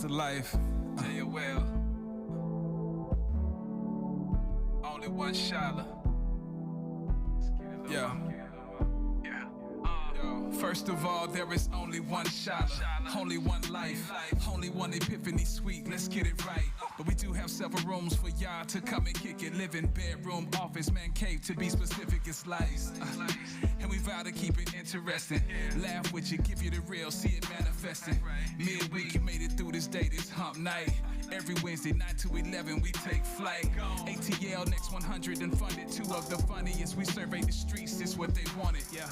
life. Tell you well. Only one Shyla. Yeah. First of all, there is only one Shyla, only one life, only one Epiphany Suite. Let's get it right. But we do have several rooms for y'all to come and kick it. Living, bedroom, office, man cave, to be specific, it's life. And we vow to keep it interesting. Laugh with you, give you the real, see it manifesting. Midweek, you made it through this day, this hump night. Every Wednesday, 9 to 11, we take flight. ATL Next 100 and funded two of the funniest. We survey the streets, it's what they wanted, yeah.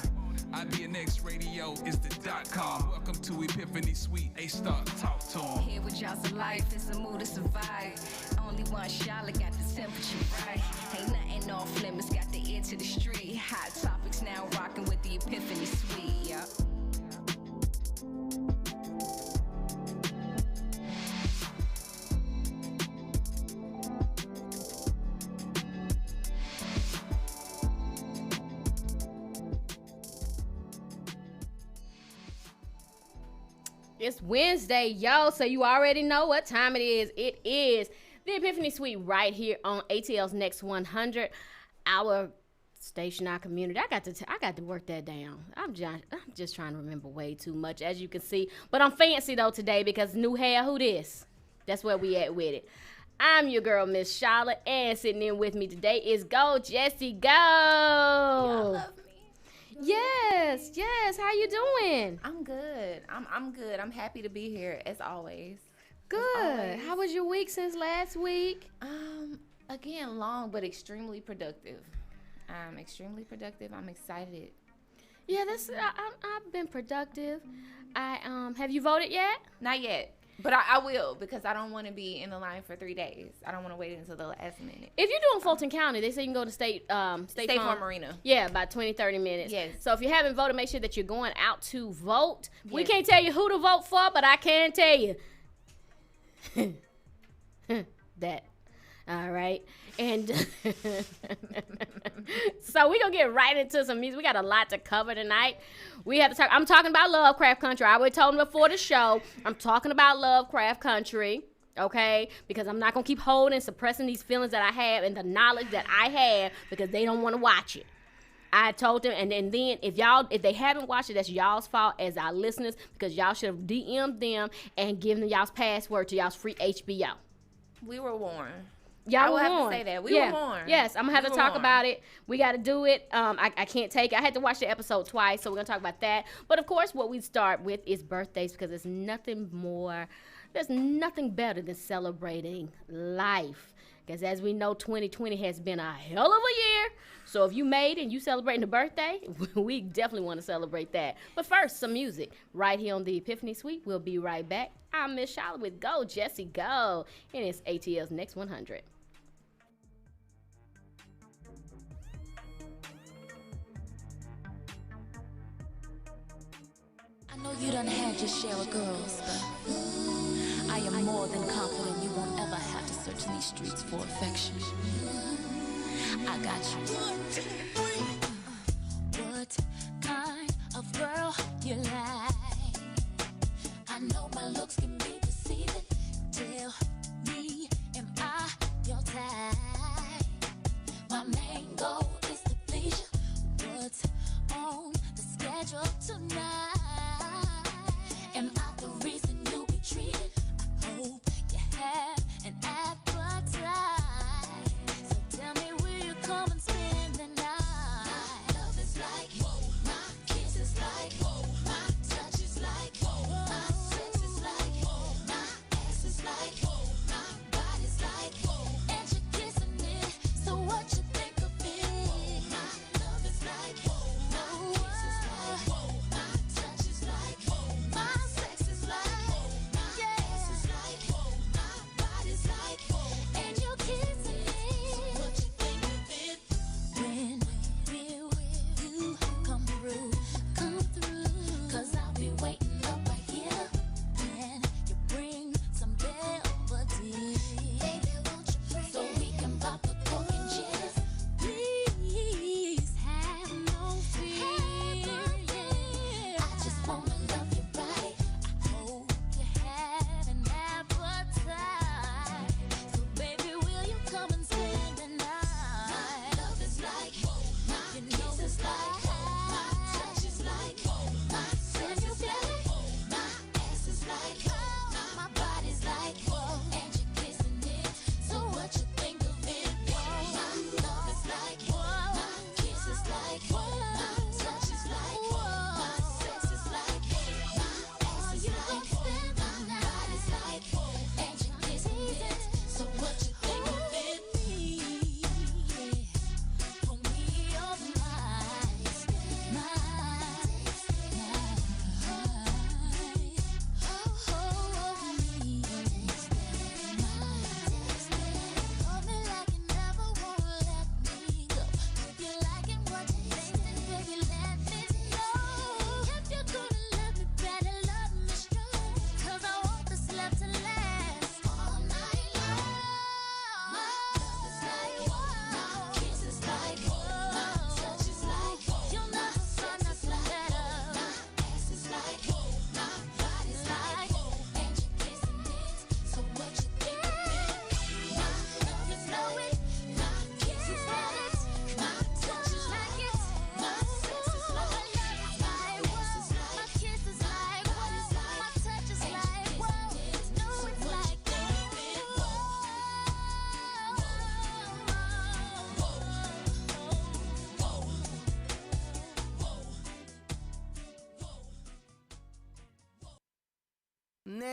IBNX Radio is the .com. Welcome to Epiphany Suite, A-Star, talk to 'em. Here with y'all's life, it's a mood to survive. Only one Charlotte got the temperature right. Ain't nothing off limits, got the ear to the street. Hot topics now rocking with the Epiphany Suite, yup. It's Wednesday, y'all, so you already know what time it is. It is the Epiphany Suite right here on ATL's Next 100, our station, our community. I got to work that down. I'm just trying to remember way too much, as you can see. But I'm fancy, though, today because new hair, who this? That's where we at with it. I'm your girl, Miss Charlotte, and sitting in with me today is Go, Jessie, Go. Y'all love me. Yes. How you doing? I'm good. I'm good. I'm happy to be here as always. Good. How was your week since last week? Again, long but extremely productive. I'm excited. Yeah, I've been productive. Have you voted yet? Not yet, but I will, because I don't want to be in the line for 3 days. I don't want to wait until the last minute. If you're doing Fulton County, they say you can go to State Farm Arena. Yeah, about 20-30 minutes. Yes. So if you haven't voted, make sure that you're going out to vote. Yes. We can't tell you who to vote for, but I can tell you that. All right. And so we're going to get right into some music. We got a lot to cover tonight. We have to talk. I'm talking about Lovecraft Country. I already told them before the show. I'm talking about Lovecraft Country, okay? Because I'm not going to keep holding, suppressing these feelings that I have and the knowledge that I have because they don't want to watch it. I told them, and then if they haven't watched it, that's y'all's fault as our listeners, because y'all should have DM'd them and given them y'all's password to y'all's free HBO. We were warned. Y'all will were have warned. to say that. We were warned. Yes, I'm going to have to talk about it. We got to do it. I can't take it. I had to watch the episode twice, so we're going to talk about that. But, of course, what we start with is birthdays, because there's nothing better than celebrating life. Because as we know, 2020 has been a hell of a year. So if you made it and you celebrating a birthday, we definitely want to celebrate that. But first, some music right here on the Epiphany Suite. We'll be right back. I'm Miss Charlotte with Go, Jessie, Go. And it's ATL's Next 100. I know you done had your share of girls, but I am more than confident you won't ever have to search in these streets for affection. I got you. What kind of girl you like? I know my looks can be deceiving. Tell me, am I your type? My main goal is to please you. What's on the schedule tonight? Am I the reason you'll be treated? I hope you have an appetite. So tell me, will you come and spend the night?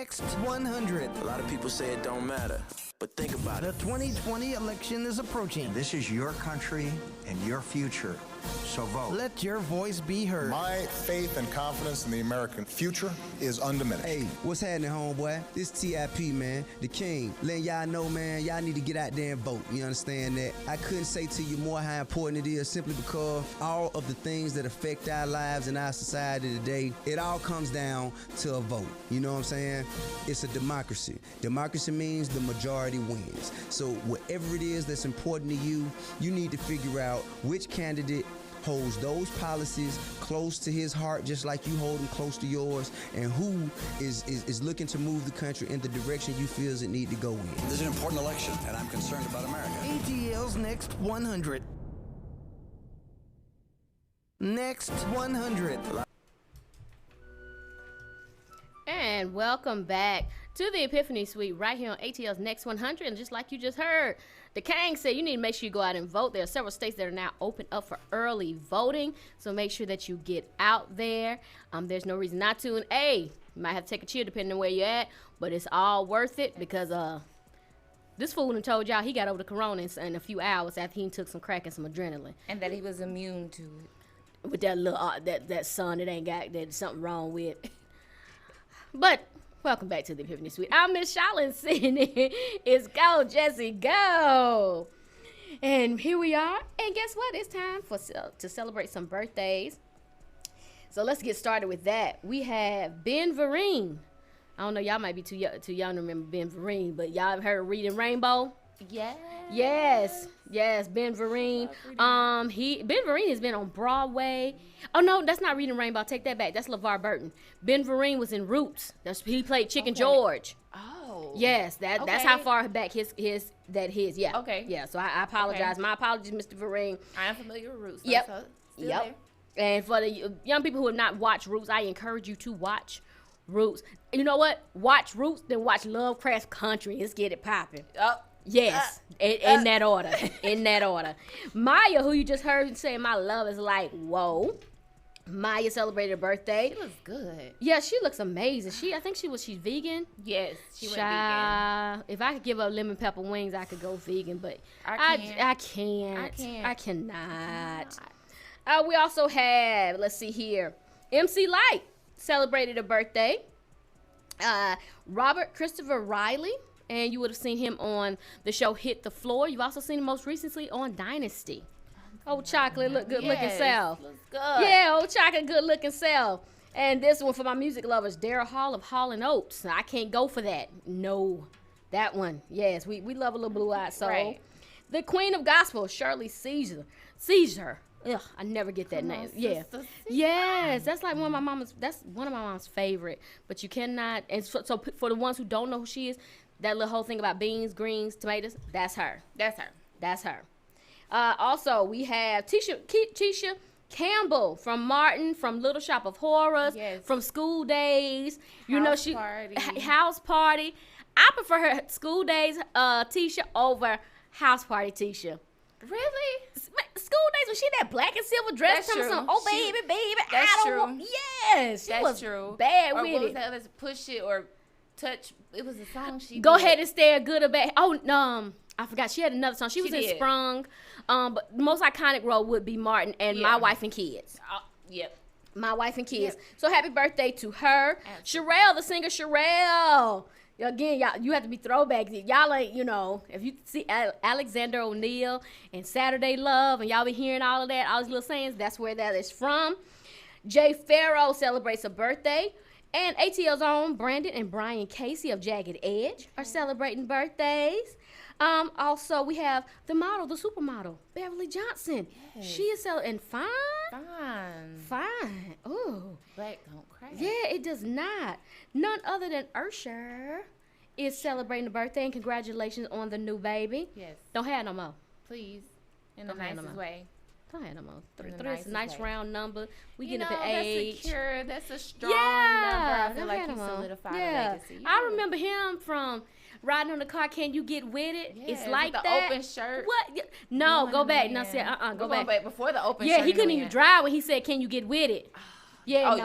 Next 100. A lot of people say it don't matter, but think about The it. 2020 election is approaching. This is your country and your future, so vote. Let your voice be heard. My faith and confidence in the American future is undiminished. Hey, what's happening, homeboy? This TIP, man, the king. Letting y'all know, man, y'all need to get out there and vote. You understand that? I couldn't say to you more how important it is simply because all of the things that affect our lives and our society today, it all comes down to a vote. You know what I'm saying? It's a democracy. Democracy means the majority wins. So whatever it is that's important to you, you need to figure out which candidate holds those policies close to his heart, just like you hold them close to yours, and who is looking to move the country in the direction you feel it need to go in. This is an important election, and I'm concerned about America. ATL's Next 100. Next 100. And welcome back to the Epiphany Suite right here on ATL's Next 100. And just like you just heard, the King said you need to make sure you go out and vote. There are several states that are now open up for early voting, so make sure that you get out there. There's no reason not to. And you might have to take a chill depending on where you're at, but it's all worth it because this fool done told y'all he got over the corona in a few hours after he took some crack and some adrenaline. And that he was immune to it. With that little that son that ain't got that something wrong with. But welcome back to the Epiphany Suite. I'm Miss Shaolin sitting in. It's Go Jesse Go. And here we are. And guess what? It's time to celebrate some birthdays. So let's get started with that. We have Ben Vereen. I don't know, y'all might be too young to remember Ben Vereen, but y'all have heard Reading Rainbow? Yes, Ben Vereen. Ben Vereen has been on Broadway. Oh no, that's not Reading Rainbow. Take that back. That's LeVar Burton. Ben Vereen was in Roots. He played Chicken George. Oh. Yes, that's how far back his. Yeah. Okay. Yeah. So I apologize. Okay. My apologies, Mr. Vereen. I am familiar with Roots. Yep. So There. And for the young people who have not watched Roots, I encourage you to watch Roots. You know what? Watch Roots, then watch Lovecraft Country. Let's get it popping. Yes, in that order. In that order. Maya, who you just heard say my love is like, whoa. Maya celebrated her birthday. She looks good. Yeah, she looks amazing. She's vegan. Yes, she went vegan. If I could give up lemon pepper wings, I could go vegan, but I cannot. We also have, let's see here, MC Light celebrated a birthday. Robert Christopher Riley. And you would have seen him on the show Hit the Floor. You've also seen him most recently on Dynasty. Old Chocolate, look good looking self. Looks good. Yeah, Old Chocolate, good looking self. And this one for my music lovers, Daryl Hall of Hall & Oates. I can't go for that. No, that one. Yes, we love a little blue-eyed soul. Right. The Queen of Gospel, Shirley Caesar. Ugh, I never get that name. Yeah. Yes, that's like one of my mom's favorite. But you cannot, and so for the ones who don't know who she is, that little whole thing about beans, greens, tomatoes, that's her. That's her. Also, we have Tisha Campbell from Martin, from Little Shop of Horrors, from School Days. House Party. I prefer her School Days Tisha over House Party Tisha. Really? School Days when she that black and silver dress. That's true. Baby, that's I don't true. want. Yes, that's was true. Bad or with what it. Was that other Push It or Touch? It was a song she Go did. ahead and stare good or bad. Oh, I forgot. She had another song. She was in Sprung. But the most iconic role would be Martin and My Wife and Kids. Yep. My Wife and Kids. Yep. So happy birthday to her. Absolutely. Sherelle, the singer Sherelle. Again, y'all, you have to be throwbacks. Y'all ain't, if you see Alexander O'Neal and Saturday Love, and y'all be hearing all of that, all these little sayings, that's where that is from. Jay Farrow celebrates a birthday. And ATL's own Brandon and Brian Casey of Jagged Edge are celebrating birthdays. Also, we have the supermodel, Beverly Johnson. Yes. She is celebrating fine. Ooh. Black don't crack. Yeah, it does not. None other than Usher is celebrating a birthday, and congratulations on the new baby. Yes. Don't have no more. Please. In the nicest way. Don't have no more. Three is a nice round number. We get up in that's age. Secure. That's a strong number. I feel like you solidified a legacy. I remember him from Riding on the Car. Can you get with it? Yes, it's like the that. Open shirt. What? No, go back. No, go back. Before the open shirt. Yeah, he couldn't even drive when he said, "Can you get with it?" Yeah,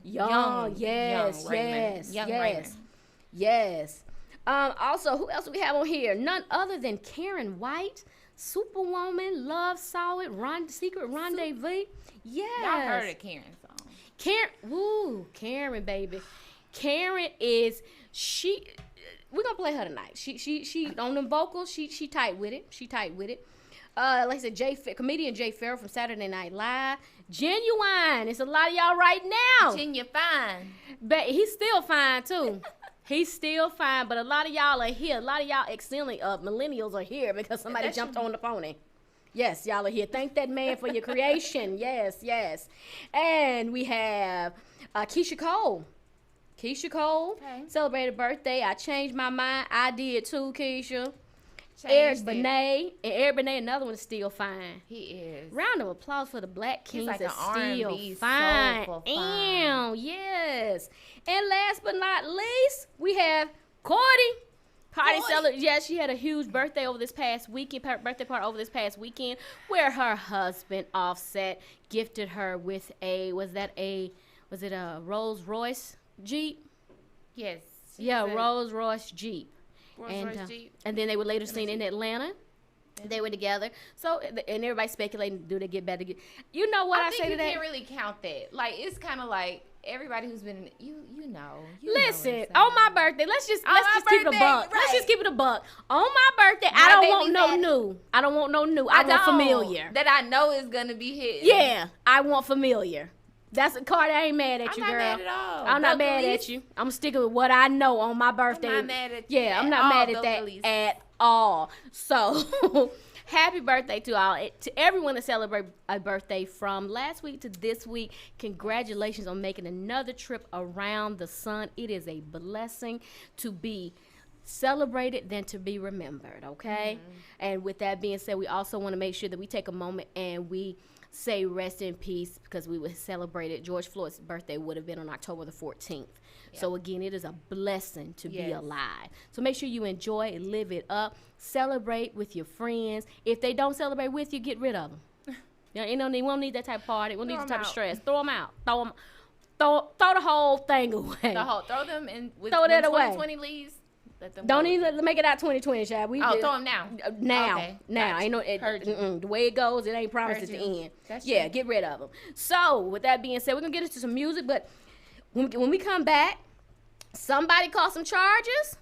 young. Yes. Yes. Also, who else do we have on here? None other than Karen White, Superwoman, Love Saw It, Secret Rendezvous. Yes. Y'all heard of Karen's song. Karen, baby. Karen is, we're going to play her tonight. She on them vocals, she tight with it. Like I said, comedian Jay Farrell from Saturday Night Live. Genuine. It's a lot of y'all right now. Genuine. But he's still fine, too. He's still fine, but a lot of y'all are here. A lot of y'all excelling millennials are here because somebody jumped on the pony. Yes, y'all are here. Thank that man for your creation. Yes. And we have Keisha Cole. Celebrated birthday. I changed my mind. I did too, Keisha. Eric Benet, another one is still fine. He is. Round of applause for the Black Kings like that's still R&B fine. fine. Yes. And last but not least, we have Cordy. Yeah, she had a huge birthday over this past weekend, birthday party over this past weekend, where her husband Offset gifted her with was it a Rolls Royce Jeep? Yes. Yeah, Rolls Royce Jeep. Jeep. And then they were later seen in Atlanta. Yeah. They were together. So, and everybody speculating, do they get better? You know what I say to that? You can't really count that. Like, it's kind of like everybody who's been, you know. Listen, on my birthday, let's just keep it a buck. Right. Let's just keep it a buck. On my birthday, I don't want no new. I want familiar. That I know is going to be his. Yeah, I want familiar. That's Cardi. I ain't mad at you, girl. I'm not mad at all. I'm not mad at you. I'm sticking with what I know on my birthday. I'm not mad at you. Yeah, I'm not mad at that at all. So, happy birthday to all. To everyone that celebrate a birthday from last week to this week, congratulations on making another trip around the sun. It is a blessing to be celebrated than to be remembered, okay? Mm-hmm. And with that being said, we also want to make sure that we take a moment and we say rest in peace, because we would celebrate it. George Floyd's birthday would have been on October the 14th. Yeah. So again, it is a blessing to be alive. So make sure you enjoy it, live it up, celebrate with your friends. If they don't celebrate with you, get rid of them. You know, we won't need that type of party. We won't need that type of stress. Throw them out. Throw the whole thing away. Throw them in. Throw that away. 2020 leaves. Don't even make it out 2020, child. Throw them now. Okay, now. Ain't no the way it goes. It ain't promised at the end. Yeah, get rid of them. So with that being said, we're gonna get into some music. But when we come back, somebody call some charges.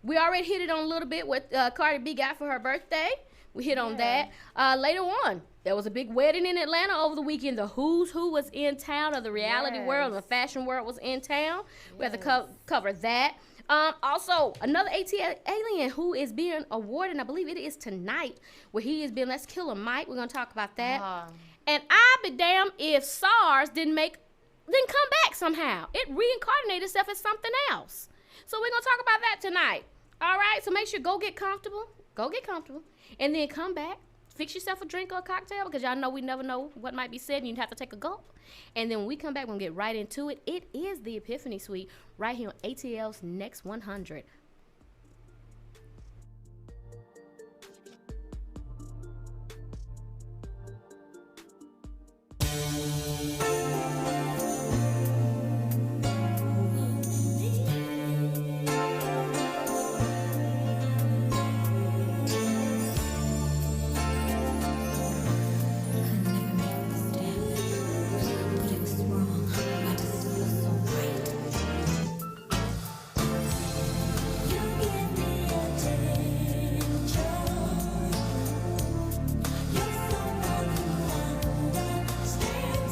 We already hit it on a little bit what Cardi B got for her birthday. We hit on that. Later on, there was a big wedding in Atlanta over the weekend. The who's who was in town of the reality world and the fashion world was in town. We have to cover that. Also, another alien who is being awarded, and I believe it is tonight, where he is being, Let's Kill Him Mike. We're going to talk about that. And I'll be damned if SARS didn't come back somehow. It reincarnated itself as something else. So we're going to talk about that tonight. All right? So make sure, go get comfortable. And then come back. Fix yourself a drink or a cocktail, because y'all know we never know what might be said and you'd have to take a gulp. And then when we come back, we're going to get right into it. It is the Epiphany Suite right here on ATL's Next 100. Stand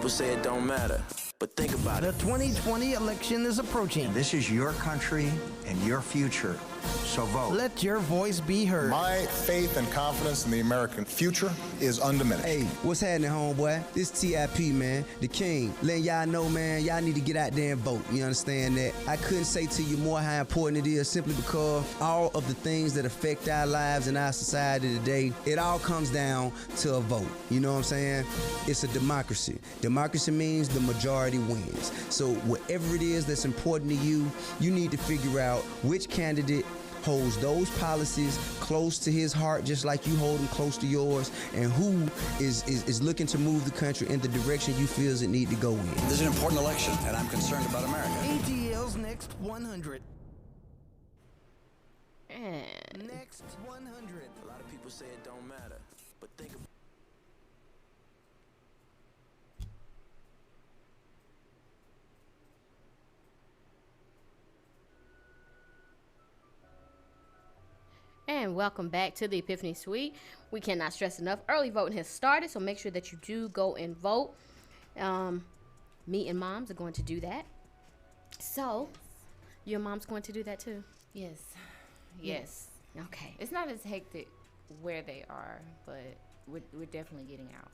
people say it don't matter, but think about The it. 2020 election is approaching. This is your country and your future, so vote. Let your voice be heard. My faith and confidence in the American future is undiminished. Hey, what's happening, homeboy? This TIP, man, the king. Letting y'all know, man, y'all need to get out there and vote. You understand that? I couldn't say to you more how important it is simply because all of the things that affect our lives and our society today, it all comes down to a vote. You know what I'm saying? It's a democracy. Democracy means the majority wins. So whatever it is that's important to you, you need to figure out which candidate holds those policies close to his heart, just like you hold them close to yours, and who is looking to move the country in the direction you feel it need to go in. This is an important election, and I'm concerned about America. ATL's Next 100. And Next 100. A lot of people say it don't matter, but think about And welcome back to the Epiphany Suite. We cannot stress enough, early voting has started, so make sure that you do go and vote. Me and Moms are going to do that. So, your mom's going to do that too? Yes. Yes. Okay. It's not as hectic where they are, but we're definitely getting out.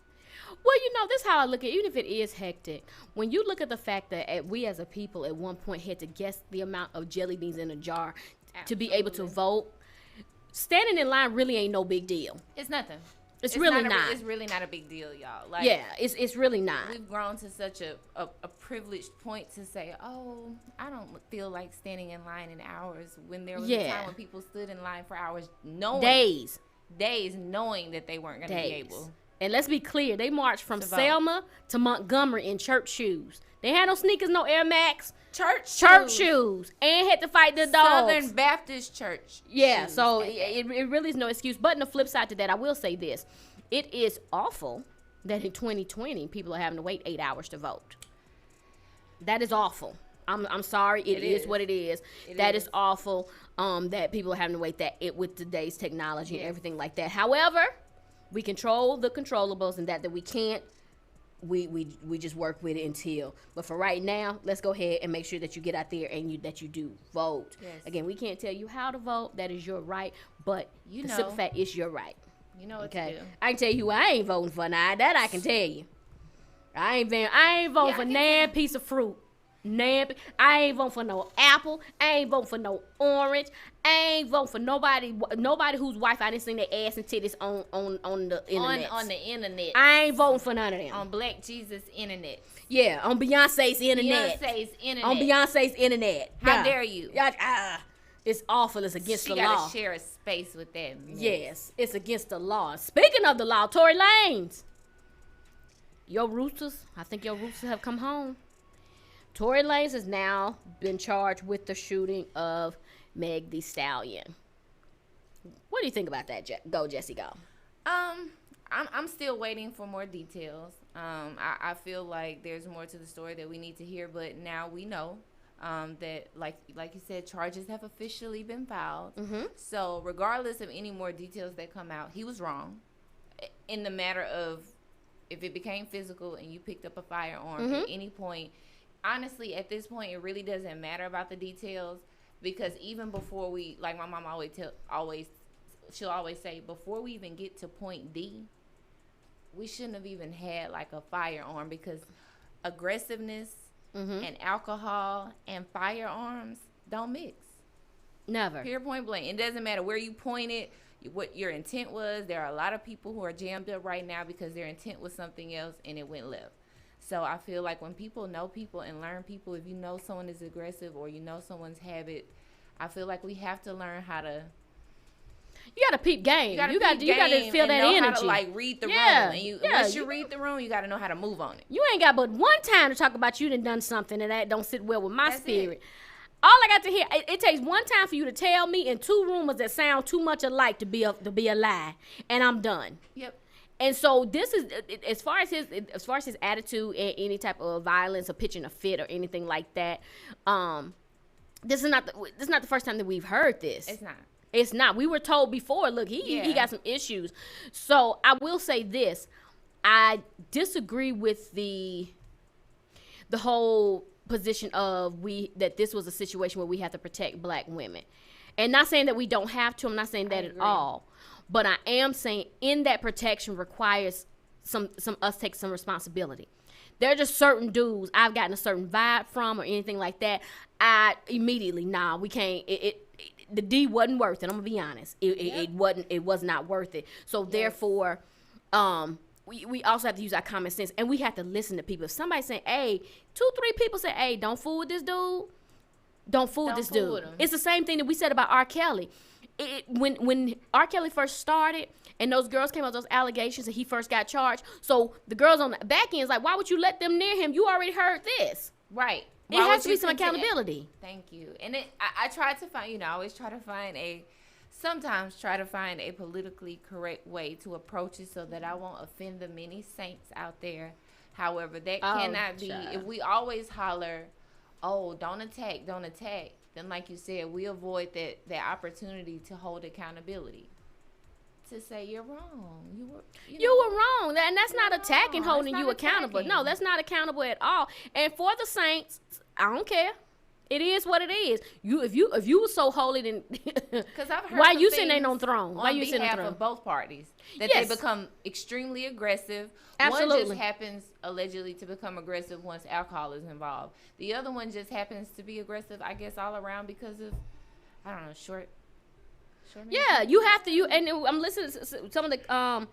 Well, you know, this is how I look at it. Even if it is hectic, when you look at the fact that we as a people at one point had to guess the amount of jelly beans in a jar to be able to vote, standing in line really ain't no big deal. It's nothing. It's really not. It's It's really not a big deal, y'all. Like, yeah, it's really not. We've grown to such a privileged point to say, oh, I don't feel like standing in line in hours, when there was a time when people stood in line for hours knowing days knowing that they weren't going to be able. And let's be clear, they marched from Selma to Montgomery in church shoes. They had no sneakers, no Air Max. Church shoes, and had to fight the dogs. Southern Baptist Church. Yeah, shoes. so it really is no excuse. But on the flip side to that, I will say this: it is awful that in 2020 people are having to wait 8 hours to vote. That is awful. I'm sorry. It is what it is. That is awful. That people are having to wait with today's technology and everything like that. However, we control the controllables, and that we can't. We just work with it until. But for right now, let's go ahead and make sure that you get out there and that you do vote. Yes. Again, we can't tell you how to vote. That is your right. But the simple fact is your right. You know what to do. I can tell you who I ain't voting for now. That I can tell you. I ain't voting for nan piece of fruit. I ain't voting for no apple. I ain't voting for no orange. I ain't voting for nobody whose wife I didn't seen their ass and titties on the internet. On the internet. I ain't voting for none of them. On Black Jesus internet. Yeah, on Beyonce's internet. On Beyonce's internet. How dare you? It's awful. It's against the law. She gotta share a space with them. Yes, it's against the law. Speaking of the law, Tory Lanez. Your roosters, I think your roosters have come home. Tory Lanez has now been charged with the shooting of Meg Thee Stallion. What do you think about that? Go, Jesse, go. I'm still waiting for more details. I feel like there's more to the story that we need to hear, but now we know that, like you said, charges have officially been filed. Mm-hmm. So regardless of any more details that come out, he was wrong in the matter of if it became physical and you picked up a firearm at any point. Honestly, at this point, it really doesn't matter about the details, because even before we, like my mom she'll always say, before we even get to point D, we shouldn't have even had like a firearm, because aggressiveness and alcohol and firearms don't mix. Never. Pure point blank. It doesn't matter where you point it, what your intent was. There are a lot of people who are jammed up right now because their intent was something else and it went left. So I feel like when people know people and learn people, if you know someone is aggressive or you know someone's habit, I feel like we have to learn how to. You gotta peep game. You gotta feel that energy. How to, like, read the room. And once you read the room, you gotta know how to move on it. You ain't got but one time to talk about you done something and that don't sit well with my spirit. All I got to hear, it takes one time for you to tell me and two rumors that sound too much alike to be a lie, and I'm done. Yep. And so this is, as far as his attitude and any type of violence or pitching a fit or anything like that. This is not the first time that we've heard this. It's not. We were told before. Look, he got some issues. So I will say this: I disagree with the the whole position of that this was a situation where we have to protect black women. And not saying that we don't have to. I'm not saying that at all. But I am saying in that protection requires some us take some responsibility. There are just certain dudes I've gotten a certain vibe from or anything like that. I immediately, we can't. The D wasn't worth it. I'm gonna be honest. It wasn't. It was not worth it. So therefore, we also have to use our common sense, and we have to listen to people. If somebody's saying, hey, 2-3 people say, hey, don't fool with this dude. Don't fool with this dude. It's the same thing that we said about R. Kelly. When R. Kelly first started and those girls came out with those allegations and he first got charged, so the girls on the back end is like, why would you let them near him? You already heard this. Right. It has to be some accountability. Thank you. And I try to find, I always try to find sometimes try to find a politically correct way to approach it so that I won't offend the many saints out there. However, that cannot be, if we always holler, oh, don't attack, then like you said, we avoid that opportunity to hold accountability. To say you're wrong. You were wrong. And that's not attacking, holding you accountable. No, that's not accountable at all. And for the saints, I don't care. It is what it is. If you were so holy, then because I've heard why you sitting on the throne? Why you sitting on the throne? Of both parties that they become extremely aggressive. Absolutely. One just happens allegedly to become aggressive once alcohol is involved. The other one just happens to be aggressive, I guess, all around because of short. Yeah, you have to. And I'm listening to some of the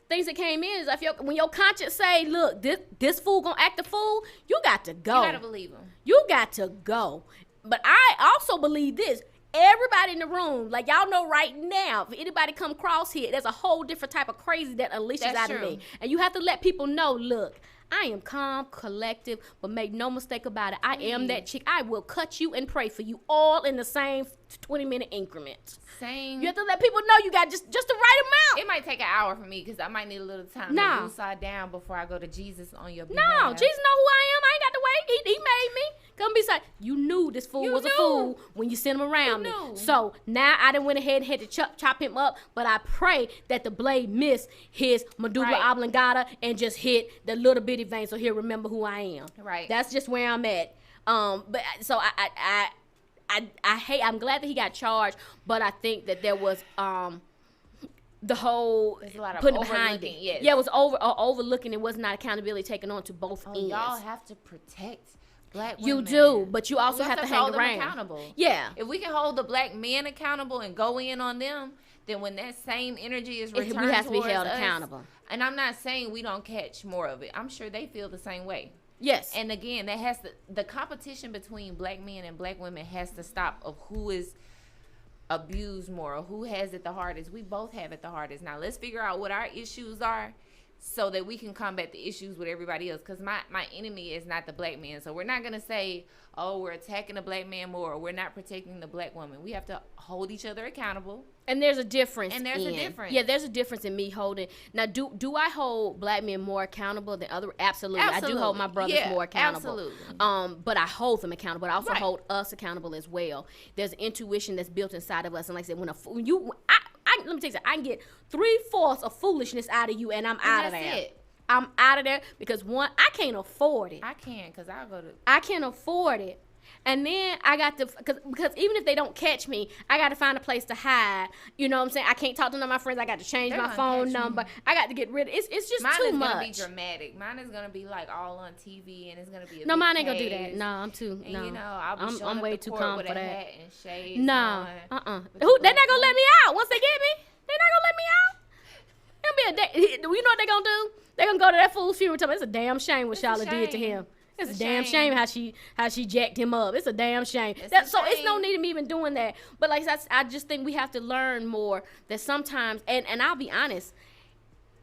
things that came in. Is when your conscience say, "Look, this fool gonna act a fool," you got to go. You gotta believe him. You got to go. But I also believe this. Everybody in the room, like y'all know right now, if anybody come across here, there's a whole different type of crazy that unleashes out of me. And you have to let people know, look, I am calm, collective, but make no mistake about it. I am that chick. I will cut you and pray for you all in the same 20-minute increments. Same. You have to let people know you got just the right amount. It might take an hour for me because I might need a little time to woosah down before I go to Jesus on your behalf. No, Jesus know who I am. I ain't got to wait. He made me. Come beside. You knew this fool was a fool when you sent him around me. So now I done went ahead and had to chop him up, but I pray that the blade missed his medulla oblongata and just hit the little bitty vein so he'll remember who I am. Right. That's just where I'm at. But so I'm glad that he got charged, but I think that there was the whole putting behind it. Yes. Yeah, it was overlooking. It was not accountability taken on to both ends. Y'all have to protect black women. You do, but you also have to hang hold around. Them accountable. Yeah. If we can hold the black men accountable and go in on them, then when that same energy is returned we have to be held us, accountable. And I'm not saying we don't catch more of it. I'm sure they feel the same way. Yes. And again, the competition between black men and black women has to stop of who is abused more or who has it the hardest. We both have it the hardest. Now let's figure out what our issues are so that we can combat the issues with everybody else. Because my enemy is not the black man. So we're not going to say, oh, we're attacking the black man more or we're not protecting the black woman. We have to hold each other accountable. And there's a difference. And there's a difference. Yeah, there's a difference in me holding. Now, do I hold black men more accountable than other? Absolutely. I do hold my brothers more accountable. Absolutely. But I hold them accountable. But I also hold us accountable as well. There's intuition that's built inside of us. And like I said, let me tell you something. I can get 3/4 of foolishness out of you, and I'm out of there. That's it. I'm out of there because one, I can't afford it. I can because I'll go to. I can't afford it. And then I got to, because even if they don't catch me, I got to find a place to hide. You know what I'm saying? I can't talk to none of my friends. I got to change my phone number. I got to get rid of it. It's just too much. Mine is going to be dramatic. Mine is going to be like all on TV and it's going to be a No, big mine ain't going to do case. that. No, I'm too, and, no. You know, I'll be I'm way too calm with for a that. hat and shades No, on. they're not going to let me out. Once they get me, they're not going to let me out. It'll be a day. You know what they're going to do? They're going to go to that fool's funeral and tell me it's a damn shame what Charlotte did to him. It's a damn shame how she jacked him up. It's a damn shame. So it's no need of me even doing that. But like I just think we have to learn more that sometimes, and I'll be honest,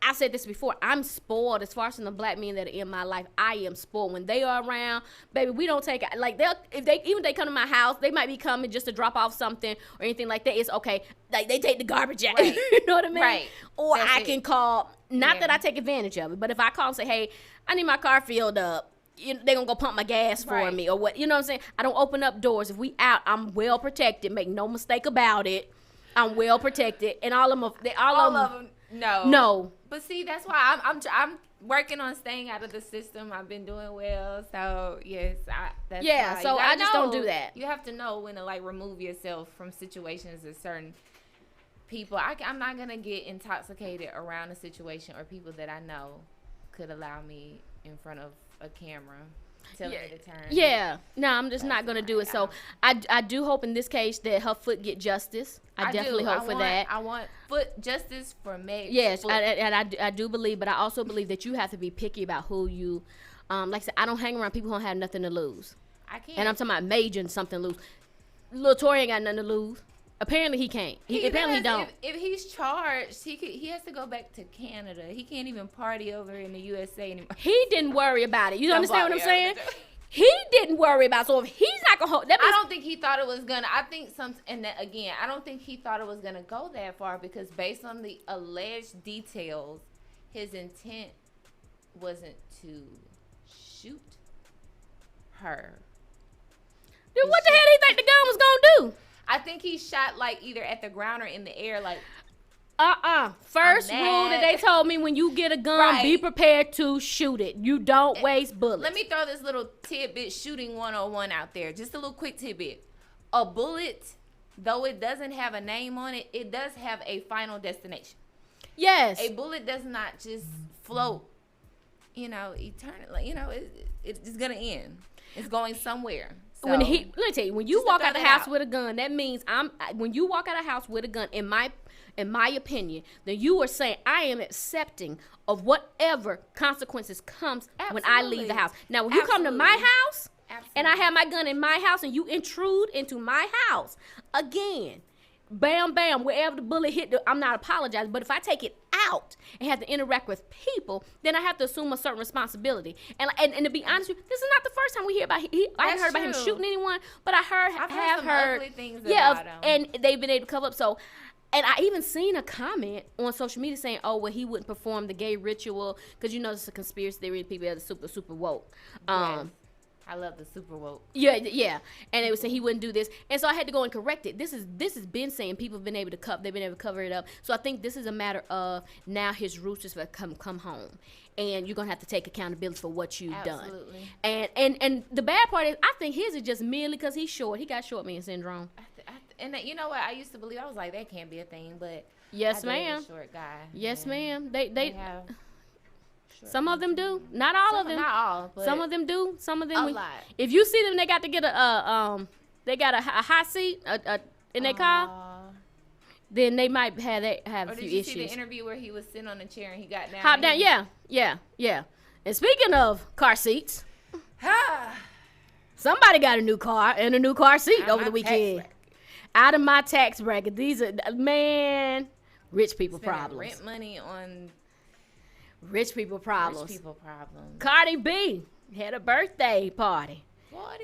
I said this before, I'm spoiled as far as the black men that are in my life. I am spoiled. When they are around, baby, we don't take it. Like if they come to my house, they might be coming just to drop off something or anything like that. It's okay. Like they take the garbage out. Right. You know what I mean? Right. Or That's I can call, not that I take advantage of it, but if I call and say, hey, I need my car filled up. They're going to go pump my gas for me or what. You know what I'm saying? I don't open up doors. If we out, I'm well protected. Make no mistake about it. I'm well protected. And all of them. No. But see, that's why I'm working on staying out of the system. I've been doing well, so yes, that's Yeah, why. so I just don't do that. You have to know when to like remove yourself from situations of certain people. I'm not gonna get intoxicated around a situation or people that I know could allow me in front of a camera. Yeah, no, I'm just not gonna do it. So I do hope in this case that her foot get justice. I definitely hope for that. I want foot justice for Meg. Yes, I do believe, but I also believe that you have to be picky about who you. Like I said, I don't hang around people who don't have nothing to lose. I can't. And I'm talking about major and something to lose. Lil Tory ain't got nothing to lose. Apparently he can't. Apparently he don't. If he's charged, he has to go back to Canada. He can't even party over in the USA anymore. He didn't worry about it. You understand what I'm saying? He didn't worry about it. So if he's not gonna hold, that means, I don't think he thought it was gonna. I think I don't think he thought it was gonna go that far because based on the alleged details, his intent wasn't to shoot her. Then what the hell do you think the gun was gonna do? I think he shot like either at the ground or in the air, like. First rule that they told me: when you get a gun, be prepared to shoot it. You don't waste bullets. Let me throw this little tidbit, shooting 101 out there. Just a little quick tidbit. A bullet, though it doesn't have a name on it, it does have a final destination. Yes. A bullet does not just float, eternally. It's gonna end. It's going somewhere. So, let me tell you, when you walk out of the house with a gun, that means when you walk out of the house with a gun, in my opinion, then you are saying I am accepting of whatever consequences comes when I leave the house. Now, when you come to my house and I have my gun in my house and you intrude into my house, again, bam, bam, wherever the bullet hit, I'm not apologizing. But if I take it out and have to interact with people, then I have to assume a certain responsibility. And to be honest with you, this is not the first time we hear about I haven't heard about him shooting anyone, but I have heard ugly things about him. And they've been able to cover up. So, and I even seen a comment on social media saying, "Oh, well, he wouldn't perform the gay ritual because it's a conspiracy theory. People are super woke." Yes. I love the super woke. Yeah, and they would say he wouldn't do this, and so I had to go and correct it. This has been saying people have been able to cover it up. So I think this is a matter of now his roots is come home, and you're gonna have to take accountability for what you've done. And the bad part is I think his is just merely because he's short. He got short man syndrome. And you know what? I used to believe, I was like, that can't be a thing, but yes, I ma'am. A short guy. Yes, ma'am. They have. Some of them do, not all of them. Not all, but some of them do. Some of them. A lot. If you see them, they got to get they got a hot seat in their car. Then they might have a few issues. Or did you see the interview where he was sitting on a chair and he got down? Hop down, yeah. And speaking of car seats, somebody got a new car and a new car seat over the weekend. Out of my tax bracket. These are rich people problems. Rent money on. Rich people problems. Rich people problems. Cardi B had a birthday party.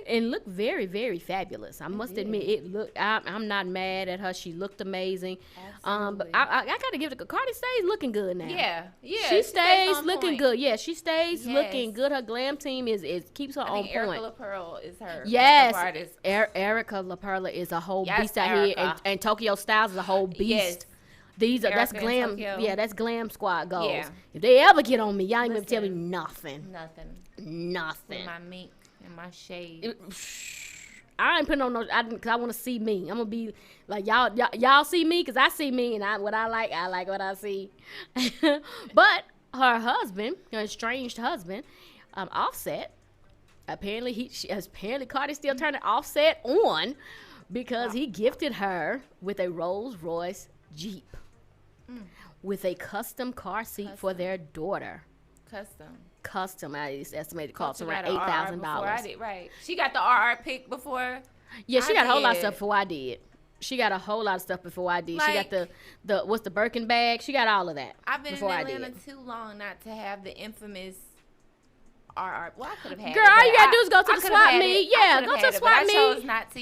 And looked very, very fabulous. I must admit, it looked. I'm not mad at her. She looked amazing. But I gotta give it. Cardi stays looking good now. Yeah. She stays looking good. Yeah, she stays looking good. Her glam team is keeps her on point. Erica LaPearl is her. Yes, Erica LaPearl is a whole beast out here, and Tokyo Styles is a whole beast. Yes. That's glam. Yeah, that's glam squad goals. Yeah. If they ever get on me, y'all ain't gonna tell me nothing. Nothing. With my mink and my shade. I ain't putting on no. Cause I want to see me. I'm gonna be like y'all see me, cause I see me, and what I like what I see. But her husband, her estranged husband, Offset. Apparently Cardi still turning Offset on because he gifted her with a Rolls Royce Jeep. With a custom car seat for their daughter. Custom. I estimated it cost around $8,000. Right. She got the RR pick before. Yeah, she got a whole lot of stuff before I did. She got a whole lot of stuff before I did. She got the what's the Birkin bag? She got all of that. I've been in Atlanta too long not to have the infamous RR. Well, I could have had Girl, it. all you gotta do is go to the swap meet. Yeah, go to the swap meet. I chose not to,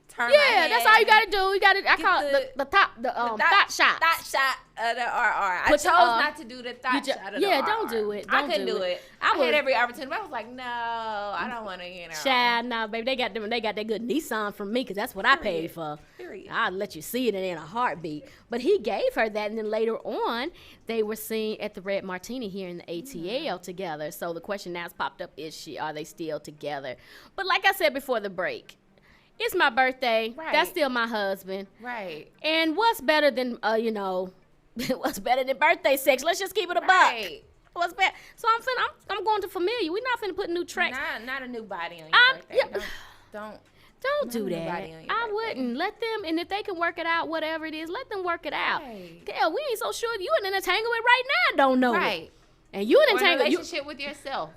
turn my head. Yeah, that's all you gotta do. You gotta. I call it the thought shot. Thought shot. the RR. I Put chose the, not to do the thought shot of the RR. Don't do it. I Don't couldn't do do it. I had every opportunity. But I was like, no, I don't want to, Child, nah, baby, they got that good Nissan from me because that's what I paid for. Period. I'll let you see it in a heartbeat. But he gave her that, and then later on, they were seen at the Red Martini here in the ATL together. So the question now has popped up: are they still together? But like I said before the break, it's my birthday. Right. That's still my husband. Right. And what's better than what's better than birthday sex? Let's just keep it a Right. buck. What's bad? So I'm going to familiar. We're not finna put new tracks. Not a new body on your birthday. Don't do that. I wouldn't. Let them, and if they can work it out, whatever it is, let them work it out. Right. Hell, we ain't so sure you in an entanglement right now, don't know Right. it. And you in Or entanglement. a relationship with yourself.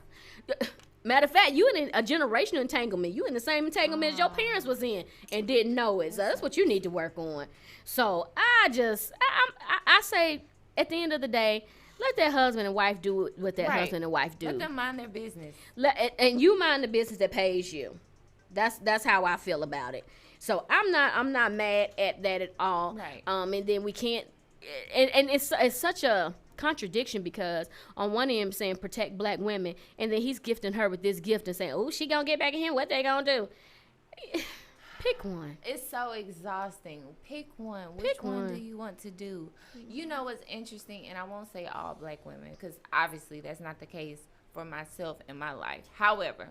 Matter of fact, you in a generational entanglement. You in the same entanglement as your parents was in and didn't know it. So that's what you need to work on. So I say, at the end of the day, let that husband and wife do what that husband and wife do. Let them mind their business. And you mind the business that pays you. That's how I feel about it. So I'm not mad at that at all. Right. And then we can't. And it's such a contradiction because on one end saying protect black women, and then he's gifting her with this gift and saying, oh, she gonna get back in here. What they gonna do? Pick one. It's so exhausting. Pick one. Which one do you want to do? You know what's interesting, and I won't say all black women because obviously that's not the case for myself in my life. However,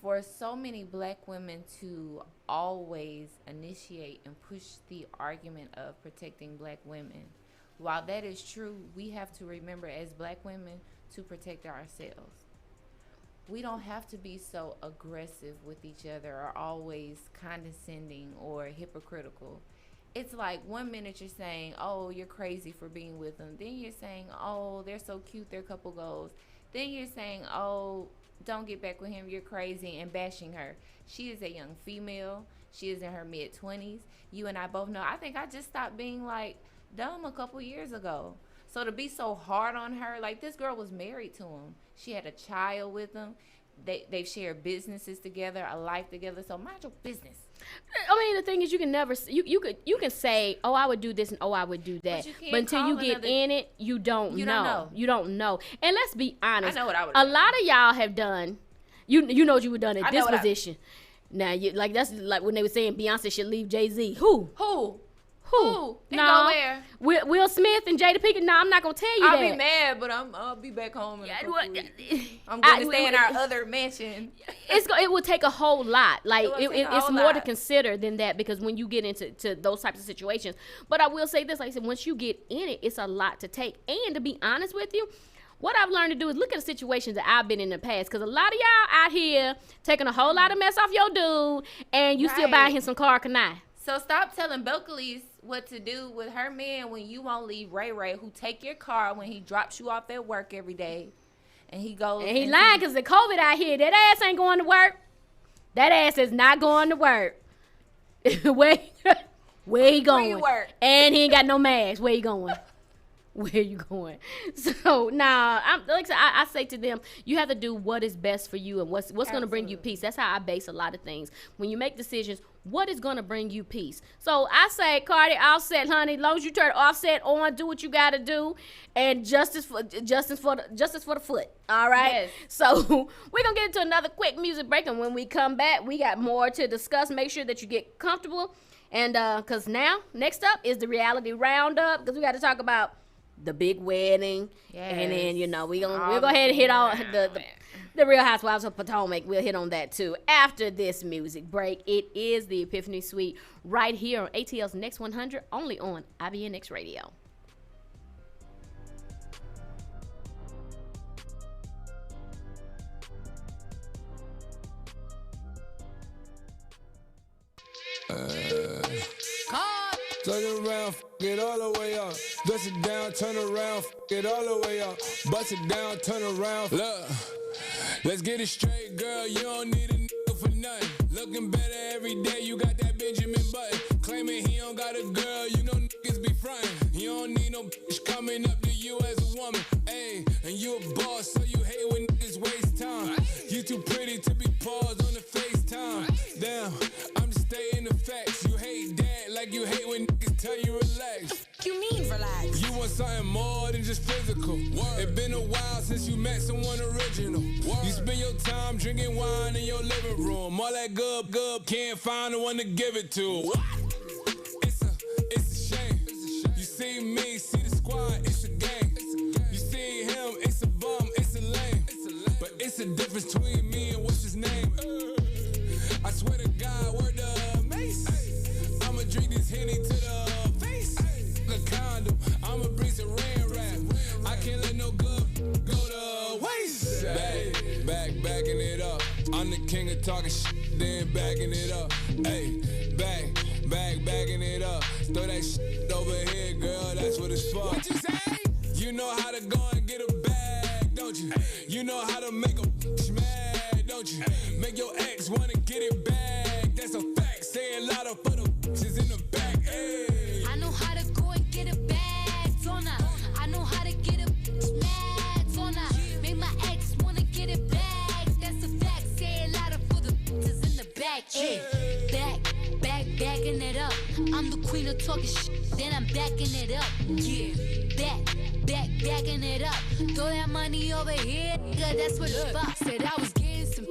for so many black women to always initiate and push the argument of protecting black women, while that is true, we have to remember as black women to protect ourselves. We don't have to be so aggressive with each other or always condescending or hypocritical. It's like 1 minute you're saying, oh, you're crazy for being with them. Then you're saying, oh, they're so cute, they're couple goals. Then you're saying, oh, don't get back with him, you're crazy, and bashing her. She is a young female. She is in her mid-20s. You and I both know. I think I just stopped being like dumb a couple years ago. So to be so hard on her, like this girl was married to him. She had a child with him. They've shared businesses together, a life together. So mind your business. I mean, the thing is, you can never you can say, oh, I would do this and oh, I would do that, but until you get in it, you don't know. You don't know. And let's be honest. I know what I would. A lot of y'all have done. You know what you would done at this position. Now, that's like when they were saying Beyonce should leave Jay-Z. Who? And go where? Will Smith and Jada Pinkett. No, I'm not gonna tell you I'll that. be mad, but I'll be back home in a couple weeks. I'm going to stay in our other mansion. It will take a whole lot. Like it's more to lot. consider than that because when you get into those types of situations. But I will say this, like I said, once you get in it, it's a lot to take. And to be honest with you, what I've learned to do is look at the situations that I've been in the past. Because a lot of y'all out here taking a whole lot of mess off your dude, and you still buying him some car canai. So stop telling Belcalis what to do with her man when you won't leave Ray Ray, who take your car when he drops you off at work every day. And he goes. And he lying because the COVID out here. That ass ain't going to work. That ass is not going to work. Where he going? Where you work? And he ain't got no mask. Where he going? Where you going? So I say to them, you have to do what is best for you and what's going to bring you peace. That's how I base a lot of things. When you make decisions, what is going to bring you peace? So I say, Cardi, offset, honey. As long as you turn offset on, do what you got to do, and justice for the foot. All right. Yes. So we're gonna get into another quick music break, and when we come back, we got more to discuss. Make sure that you get comfortable, and because now next up is the reality roundup, because we got to talk about the big wedding, and then we'll go ahead and hit on the Real Housewives of Potomac. We'll hit on that too after this music break. It is the Epiphany Suite right here on ATL's Next 100, only on IBNX Radio. Turn around, get all the way up. Bust it down, turn around, get all the way up. Bust it down, turn around. Look, let's get it straight, girl. You don't need a nigga for nothing. Looking better every day, you got that Benjamin Button. Claiming he don't got a girl, you know niggas be frontin'. You don't need no bitch coming up to you as a woman. Ayy, and you a boss, so you hate when niggas waste time. You too pretty to be paused on the FaceTime. Damn, I'm just stating the facts. You hate that like you hate when niggas tell you relax. You mean relax? vibes. You want something more than just physical. It been a while since you met someone original. You spend your time drinking wine in your living room. All that good, can't find the one to give it to. It's a shame. You see me, see the squad, it's a gang. You see him, it's a bum, it's a lame. But it's a difference between me and what's his name. I swear to God, word the mace. I'ma drink this Henny to the face. A condom, I'ma bring some rain rap. I can't let no good go to waste. Backing it up. I'm the king of talking shit, then backing it up. Hey, backing it up. Throw that shit over here, girl, that's what it's for. What you say? You know how to go and get a bag, don't you? You know how to make a mad, don't you? Make your ex wanna get it back, that's a fact. Say a lot of for the is in the back, hey. I know how to go and get a bag, don't I? I know how to get a mad, don't I? Make my ex wanna get it back, that's a fact. Say a lot of for the is in the back, hey. Backing it up. I'm the queen of talking shit, then I'm backing it up, yeah. Backing it up. Throw that money over here, nigga, that's what it's for. Said I was getting some,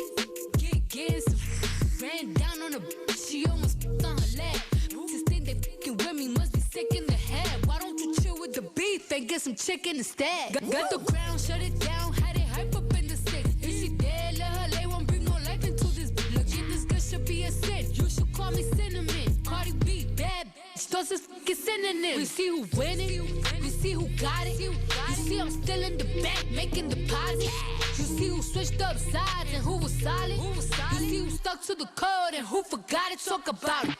ran down on a she almost on her leg. Just think they fucking with me, must be sick in the head. Why don't you chill with the beef and get some chicken instead? Got the ground, shut it down, had it hype up in the six. If she dead, let her lay, won't bring no life into this. Look, this girl should be a sin. You should call me Cinnamon. Cardi B, bad bitch, those is fucking synonyms. We see who winning, we see who got it. You see I'm still in the bank making deposits. You see who switched up sides and who was solid. You see who stuck to the code and who forgot it. Talk about it.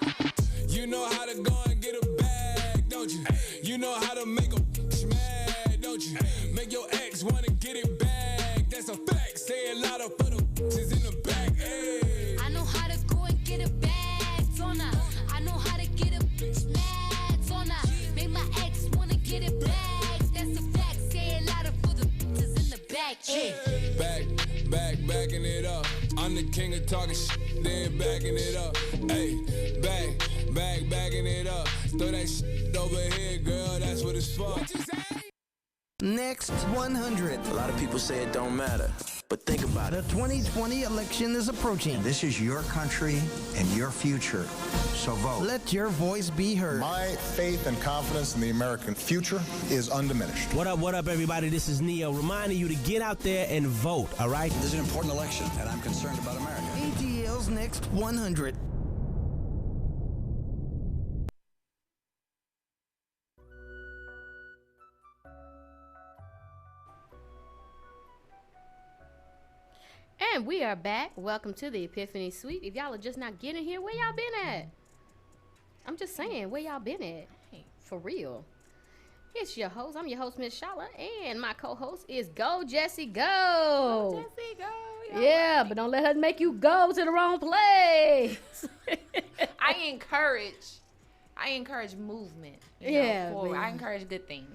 You know how to go and get a bag, don't you? You know how to make a mad, don't you? Make your ex wanna get it back, that's a fact. Say a lot of for the is in the back, hey. I know how to go and get a bag, don't I? I know how to get a mad, don't I? Make my ex wanna get it back, that's a fact. Say a lot of for the is in the back, hey. Backing it up. I'm the king of talking shit, then backing it up. Hey, backing it up. Throw that shit over here, girl, that's what it's for. What you say? Next 100. A lot of people say it don't matter, but think about The it. 2020 election is approaching. This is your country and your future, so vote. Let your voice be heard. My faith and confidence in the American future is undiminished. What up, everybody? This is Neo, reminding you to get out there and vote, all right? This is an important election, and I'm concerned about America. ATL's Next 100. And we are back. Welcome to the Epiphany Suite. If y'all are just not getting here, where y'all been at? I'm just saying, where y'all been at? For real. It's your host. I'm your host, Miss Shala, and my co-host is Go Jessie Go. Go Jessie Go. Yeah, but don't let her make you go to the wrong place. I encourage movement. Yeah, forward. I encourage good things.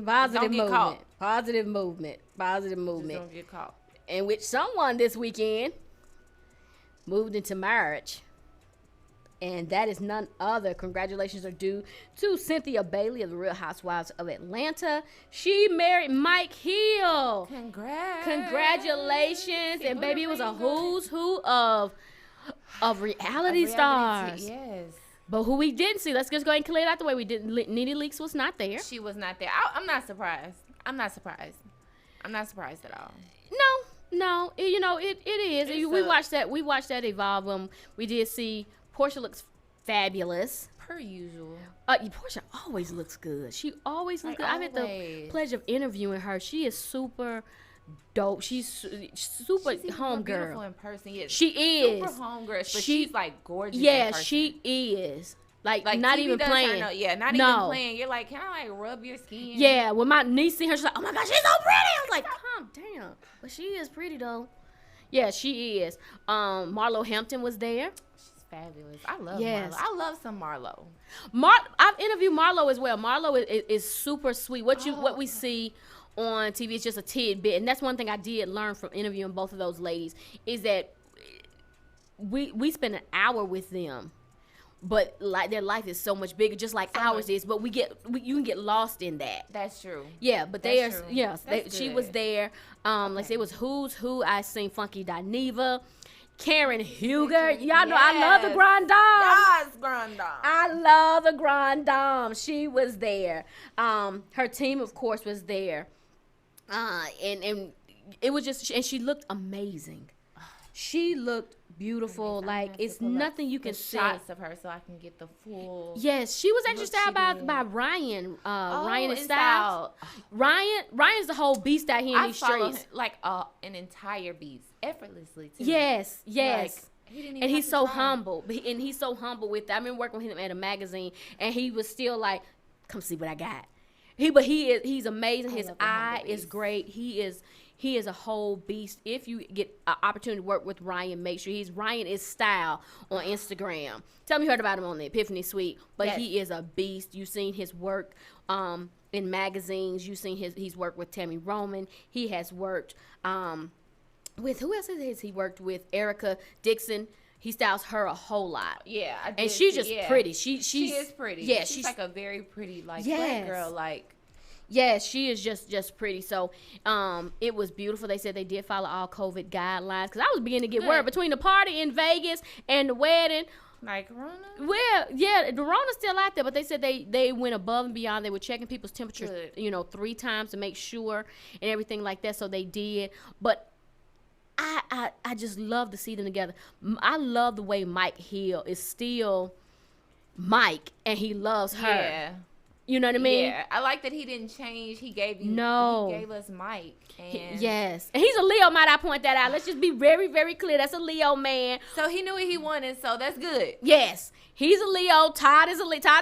Positive Don't get movement. caught. Positive movement. Positive movement. Just don't get caught. In which someone this weekend moved into marriage. And that is none other. Congratulations are due to Cynthia Bailey of the Real Housewives of Atlanta. She married Mike Hill. Congratulations. And baby, it was a who's who of reality stars. Yes. But who we didn't see, let's just go ahead and clear it out the way. We didn't. Nene Leakes was not there. She was not there. I'm not surprised. I'm not surprised at all. No, it is. We watched that evolve. We did see Portia looks fabulous. Per usual. Portia always looks good. She always looks good. I've had the pleasure of interviewing her. She is super dope. She's super homegirl. Beautiful in person. Yeah, she is. Super homegirl, but she's like gorgeous. Yeah, in person. she is. Like not TV even playing. Not even playing. You're like, can I like rub your skin? Yeah, when my niece seen her, she's like, oh my gosh, she's so pretty. I was like, calm down. But she is pretty though. Yeah, she is. Marlo Hampton was there. She's fabulous. I love Marlo. I love some Marlo. I've interviewed Marlo as well. Marlo is super sweet. What we see on TV is just a tidbit, and that's one thing I did learn from interviewing both of those ladies is that we spent an hour with them. but like their life is so much bigger, just like ours is. But you can get lost in that. That's true. Yeah, but they are. Yes, she was good. there. Like I said, it was Who's Who. I seen Funky Dineva, Karen Huger. Y'all know I love the Grand Dame. Yes, Grand Dame. I love the Grand Dame. She was there. Her team, of course, was there. And it was just, and she looked amazing. She looked beautiful. Like it's nothing you can see. Shots of her, so I can get the full. Yes, she was actually styled by Ryan. Ryan is styled. Ryan's the whole beast out here in these streets. Like an entire beast, effortlessly too. Yes. Like, and he's so humble. And he's so humble with that. I've been working with him at a magazine, and he was still like, "Come see what I got." He's amazing. His eye is great. He is a whole beast. If you get an opportunity to work with Ryan, make sure Ryan is style on Instagram. Tell me you heard about him on the Epiphany Suite, but yes. He is a beast. You've seen his work in magazines. You've seen he's worked with Tammy Roman. He has worked with, who else has he worked with? Erica Dixon. He styles her a whole lot. Yeah, and she's just pretty. She is pretty. Yeah, she's like a very pretty black girl. Like, yeah, she is just pretty. So, it was beautiful. They said they did follow all COVID guidelines because I was beginning to get worried between the party in Vegas and the wedding. Like Corona? Well, yeah, the Corona's still out there, but they said they went above and beyond. They were checking people's temperatures, 3 times to make sure and everything like that. So they did, but. I just love to see them together. I love the way Mike Hill is still Mike, and he loves her. Yeah. You know what I mean? Yeah. I like that he didn't change. He gave He gave us Mike. And yes. And he's a Leo, might I point that out. Let's just be very, very clear. That's a Leo man. So he knew what he wanted, so that's good. Yes. He's a Leo. Todd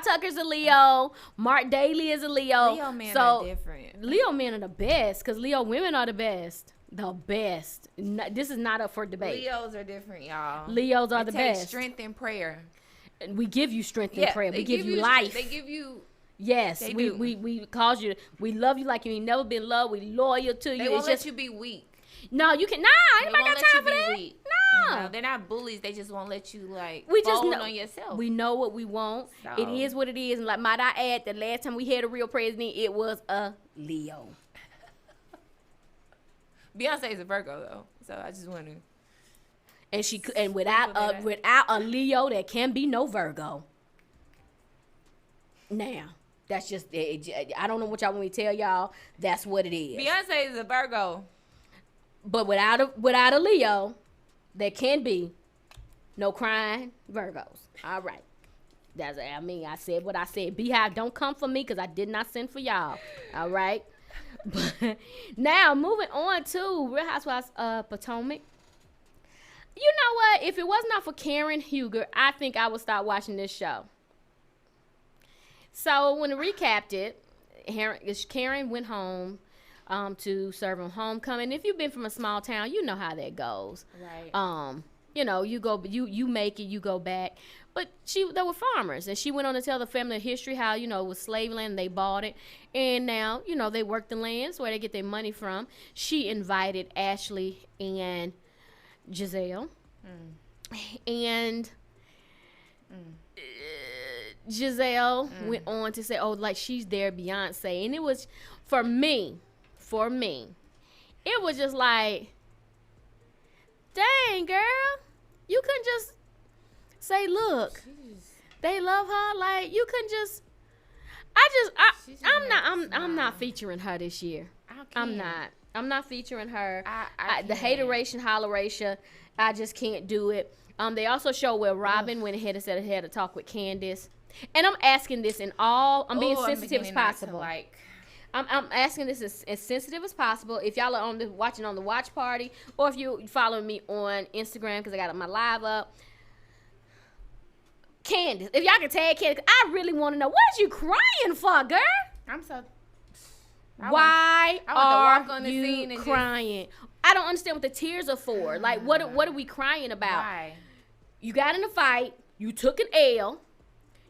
Tucker's a Leo. Mark Daly is a Leo. Leo men are different. Leo men are the best because Leo women are the best. The best. This is not up for debate. Leos are different, y'all. Leos are the best. Strength in prayer. We give you strength in prayer. We give you life. They give you. Yes, we cause you. We love you like you ain't never been loved. We loyal to you. They won't let you be weak. No, you can. Nah, anybody got time for that? Weak. No, they're not bullies. They just won't let you fold on yourself. We know what we want. So. It is what it is. And like, might I add, the last time we had a real president, it was a Leo. Beyonce is a Virgo though, so I just want to. And without a Leo, there can be no Virgo. Now, that's just I don't know what y'all want me to tell y'all. That's what it is. Beyonce is a Virgo, but without a Leo, there can be no crying Virgos. All right. I said what I said. Beehive, don't come for me because I did not send for y'all. All right. But now moving on to Real Housewives of Potomac. You know what? If it was not for Karen Huger, I think I would start watching this show. So when I recapped it, Karen went home to serve on homecoming. If you've been from a small town, you know how that goes. Right. You make it, you go back. But they were farmers, and she went on to tell the family history, how, it was slave land, they bought it, and now, they work the lands where they get their money from. She invited Ashley and Giselle, and Giselle went on to say, she's their Beyonce, and it was, for me, it was just like, dang, girl, you couldn't just say, look, they love her. Like, you couldn't just. I'm not featuring her this year. I'm not featuring her. The hateration, holleration, I just can't do it. They also show where Robin went ahead and said he had a talk with Candace, and I'm asking this I'm being sensitive as possible. I'm asking this as sensitive as possible. If y'all are watching on the watch party, or if you following me on Instagram, because I got my live up. Candace, if y'all can tag Candace, I really want to know, what is you crying for, girl? Why are you crying? I don't understand what the tears are for. Like, what are we crying about? Why? You got in a fight. You took an L.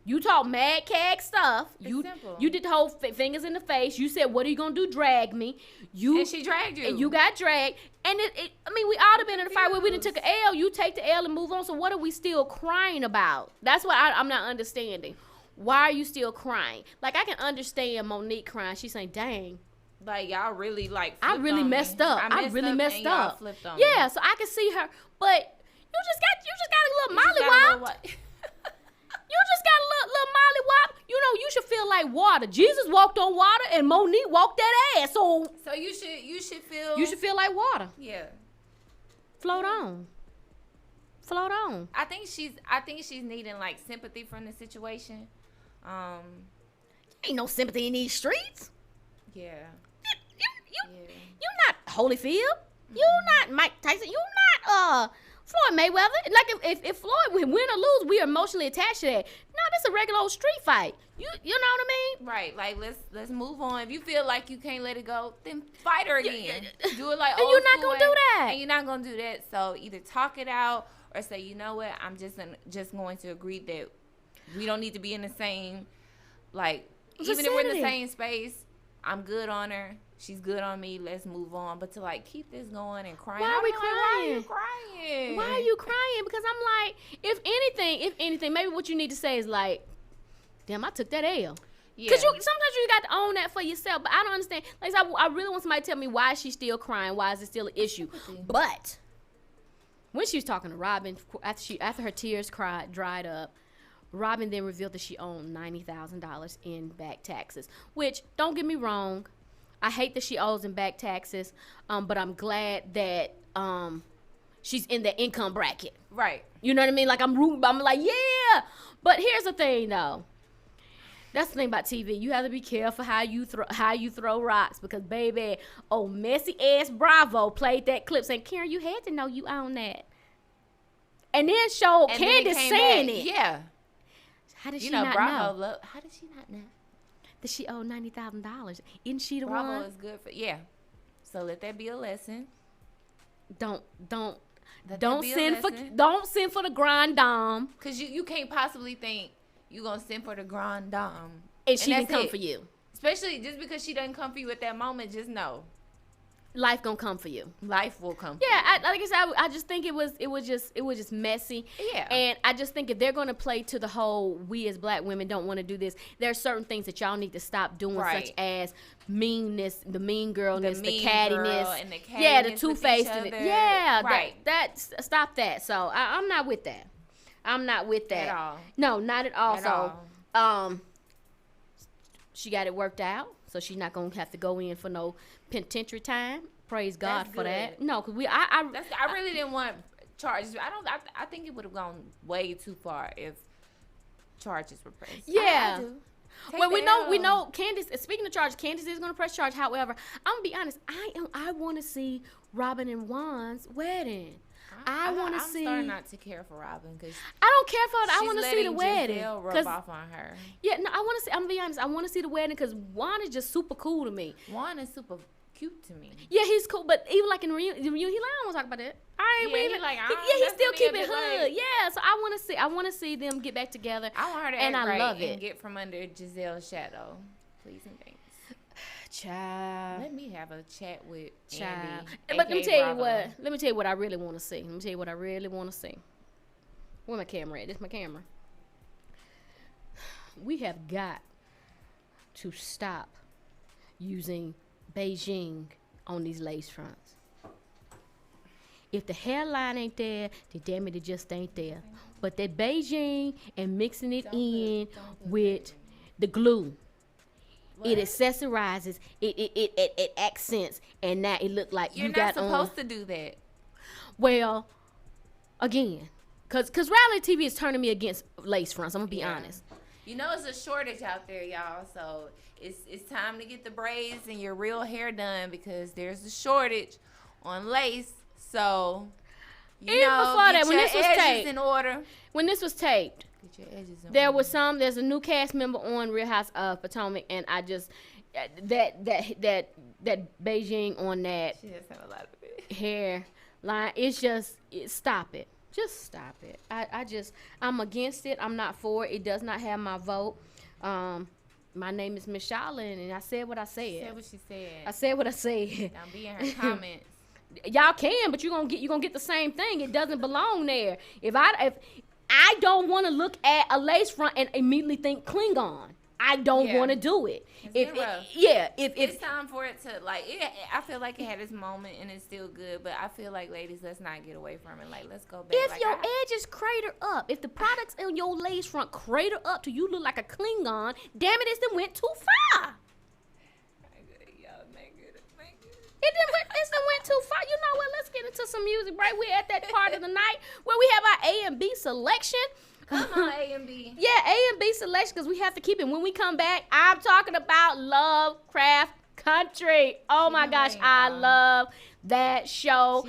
You talk mad cag stuff. It's simple. You did the whole fingers in the face. You said, "What are you gonna do? Drag me?" And she dragged you. And you got dragged. And I mean, we all have been in a fight where we done took an L. You take the L and move on. So what are we still crying about? That's what I'm not understanding. Why are you still crying? Like, I can understand Monique crying. She's saying, "Dang, like y'all really like. I really messed up. I really messed up." Flipped on yeah, me. so I can see her, but you just got a little mollywop. You just got a little mollywop. You know, you should feel like water. Jesus walked on water, and Monique walked that ass. So you should feel. You should feel like water. Yeah. Float on. Float on. I think she's needing like sympathy from the situation. Ain't no sympathy in these streets. Yeah. You not Holyfield. You not Mike Tyson. You not Floyd Mayweather. Like if Floyd win or lose, we are emotionally attached to that. No, this is a regular old street fight. You know what I mean? Right. Like let's move on. If you feel like you can't let it go, then fight her again. Do it like and you're not gonna do that. And you're not gonna do that. So either talk it out or say, you know what, I'm just going to agree that we don't need to be in the same, like, even if we're in the same space, I'm good on her. She's good on me. Let's move on. But to like keep this going and crying. Why are we crying? Why are you crying? Why are you crying? Because I'm like, if anything, maybe what you need to say is like, damn, I took that L. Yeah. Because sometimes you got to own that for yourself. But I don't understand. Like, I really want somebody to tell me why she's still crying. Why is it still an issue? But when she was talking to Robin, after her tears dried up, Robin then revealed that she owned $90,000 in back taxes. Which, don't get me wrong, I hate that she owes in back taxes, but I'm glad that she's in the income bracket. Right. You know what I mean? Like, I'm like, yeah. But here's the thing, though. That's the thing about TV. You have to be careful how you throw rocks because, baby, messy ass Bravo played that clip saying, "Karen, you had to know you own that," and then showed Candace saying it. Yeah. How did she not know? How did she not know that she owed $90,000? Isn't she the Bravo one? Is good for So let that be a lesson. Don't send for the grand dame. Cause you can't possibly think you gonna send for the grand dame and she didn't come for you. Especially just because she doesn't come for you at that moment. Just know, life gonna come for you. Life will come. Yeah, like I said, I just think it was just messy. Yeah. And I just think if they're gonna play to the whole we as black women don't want to do this, there are certain things that y'all need to stop doing, such as meanness, the mean girlness, the cattiness, and the the two-faced. Yeah, right. Stop that. So I'm not with that. I'm not with that at all. No, not at all. At all. She got it worked out, so she's not gonna have to go in for no penitentiary time. Praise God for that. No, because I really didn't want charges. I think it would have gone way too far if charges were pressed. Yeah. Well, we know Candace. Speaking of charges, Candace is gonna press charge. However, I'm gonna be honest. I want to see Robin and Juan's wedding. I want to see. I'm starting not to care for Robin because I don't care for it. I want to see the wedding. Rub off on her. Yeah, no, I want to see. I'm gonna be honest. I want to see the wedding because Juan is just super cool to me. Juan is super cute to me. Yeah, he's cool, but even like in reunion, he like, I don't want to talk about that. He still keep it hood. Yeah, so I want to see them get back together. I want her to act right and get from under Giselle's shadow. Please and thanks. Child. Let me have a chat with Child. Andy. But let me tell you what I really want to see. Where my camera at? This is my camera. We have got to stop using Beijing on these lace fronts. If the hairline ain't there, then damn it just ain't there. But that Beijing and mixing it with the glue. What? It accessorizes, it accents, and now it look like you got on. You're not supposed to do that. Well, again, cause reality TV is turning me against lace fronts. I'm gonna be honest. You know it's a shortage out there, y'all. So it's time to get the braids and your real hair done because there's a shortage on lace. So even before that, when this was taped, in order. When this was taped. There's a new cast member on Real House of Potomac, and I just that Beijing on that she just have a lot of it. hair line. Stop it. Just stop it. I'm against it. I'm not for it. It does not have my vote. My name is Miss Charlene, and I said what I said. She said what she said. I said what I said. Don't be in her comments. Y'all can, but you're gonna get the same thing. It doesn't belong there. If I don't want to look at a lace front and immediately think Klingon. I don't want to do it. If it's time for it to I feel like it had its moment and it's still good, but I feel like, ladies, let's not get away from it. Like, let's go back. If your edges crater up, if the products in your lace front crater up to you look like a Klingon, damn it, it's done went too far. It's done went too far. You know what? Let's get into some music, right? We're at that part of the night where we have our A and B selection. Come on, A and B. Yeah, A and B selection, because we have to keep it. When we come back, I'm talking about Lovecraft Country. Oh my gosh, I love that show.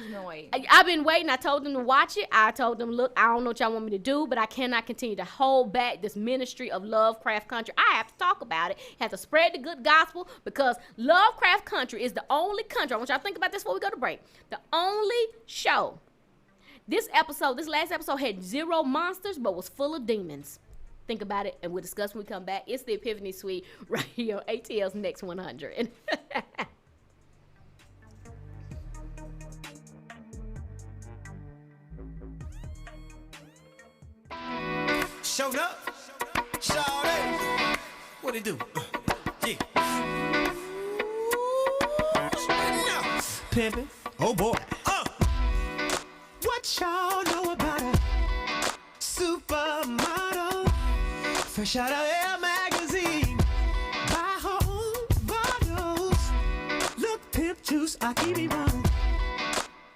I've been waiting. I told them to watch it. I told them, look, I don't know what y'all want me to do, but I cannot continue to hold back this ministry of Lovecraft Country. I have to talk about it. I have to spread the good gospel, because Lovecraft Country is the only country. I want y'all to think about this before we go to break. The only show. This last episode had 0 monsters, but was full of demons. Think about it, and we'll discuss when we come back. It's the Epiphany Suite right here on ATL's Next 100. Showed up, shawty. What it do? Yeah. Pimpin'. Oh boy. What y'all know about a supermodel? Fresh out of Air magazine. Buy her own bottles. Look, pimp juice, I keep it running.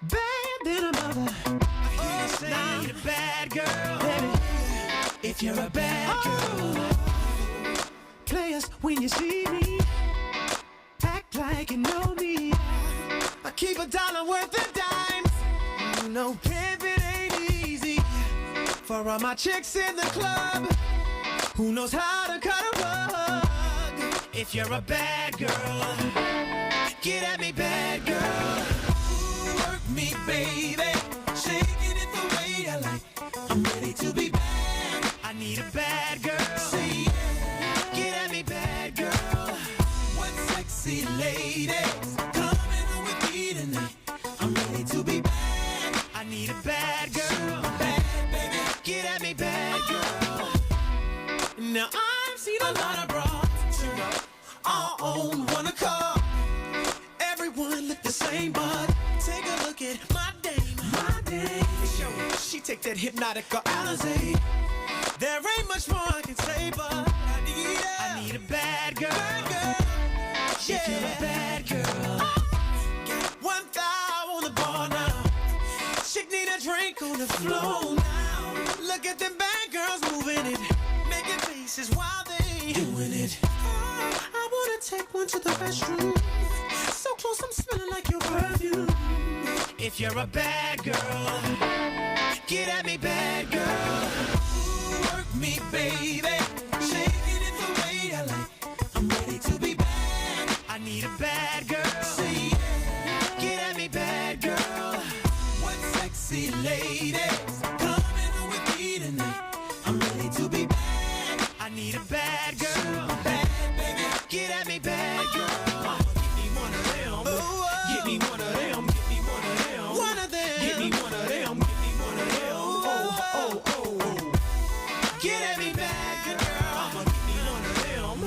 Bad than a mother. I need a bad girl. Baby, if you're a bad girl. Players, when you see me, act like you know me. I keep $1 worth of dimes. You know, pimpin' ain't easy. For all my chicks in the club, who knows how to cut a rug? If you're a bad girl, get at me, bad girl. Work me, baby, shaking it the way I like. I'm ready to be bad. I need a bad girl. Say yeah. Get at me, bad girl. What sexy ladies coming with me tonight? I'm ready to be bad. I need a bad girl. Bad, baby. Get at me, bad girl. Now I've seen a lot of bras turn up all on one accord. Everyone look the same, but take a look at my dame. My dame. She take that hypnotic Alizé. There ain't much more I can say, but I need a bad girl. Bad girl. Yeah. If you're a bad girl, get 1 thou on the bar now. Chick need a drink on the floor now. Look at them bad girls moving it, making faces while they doing it. I wanna take one to the restroom. So close, I'm smelling like your perfume. If you're a bad girl, get at me, bad girl. Work me, baby, shaking it the way I like. I'm ready to be bad. I need a bad girl. Say yeah. Get at me, bad girl. What sexy ladies coming with me tonight? I'm ready to be bad. I need a bad girl. Bad, baby. Get at me, bad girl. Give me one of them. Give me one of them. Give me one of them. One of them. Give me one of them. Give me one of them. Oh. Get at me, bad girl. I'ma give me one of them.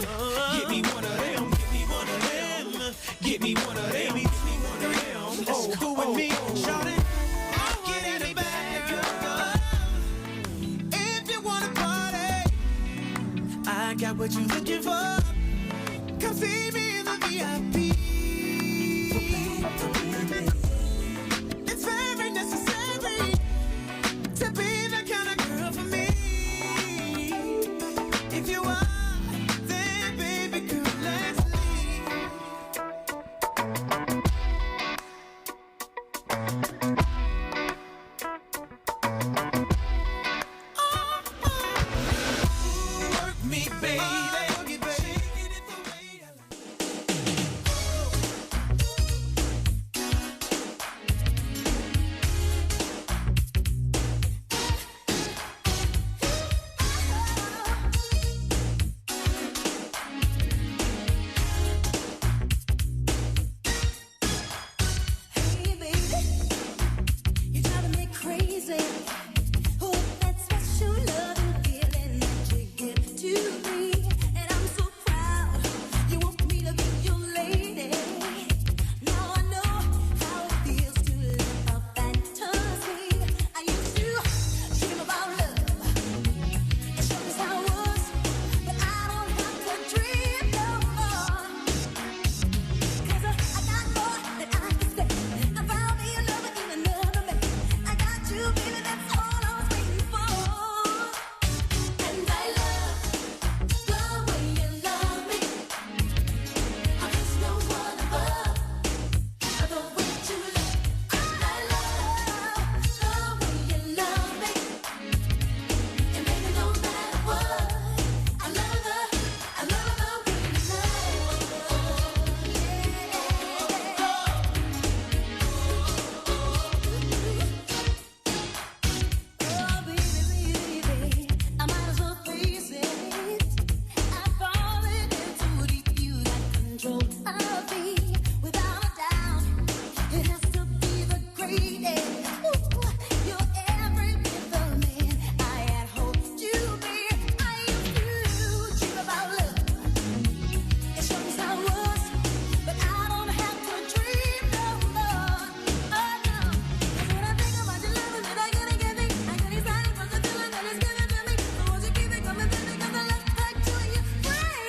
Give me one of them. Give me one of them. Give me one of them. Give me one of them. Let's go with me, shawty. Get at me, bad girl. If you wanna party, I got what you're looking for. Come see me in the VIP. It's very necessary to be the kind of girl for me. If you are, then baby girl, let's leave. Work me, baby. Shaking it the way I like. without a doubt. It has to be the greatest. You're every bit the man I had hoped to be. I used to dream about love. It shows I was, but I don't have to dream no more. Oh no, 'cause when I think about your love that I gotta give me, I get excited from the feeling that it's given to me. So won't you keep it coming, baby? 'Cause I love back to you. Bring it.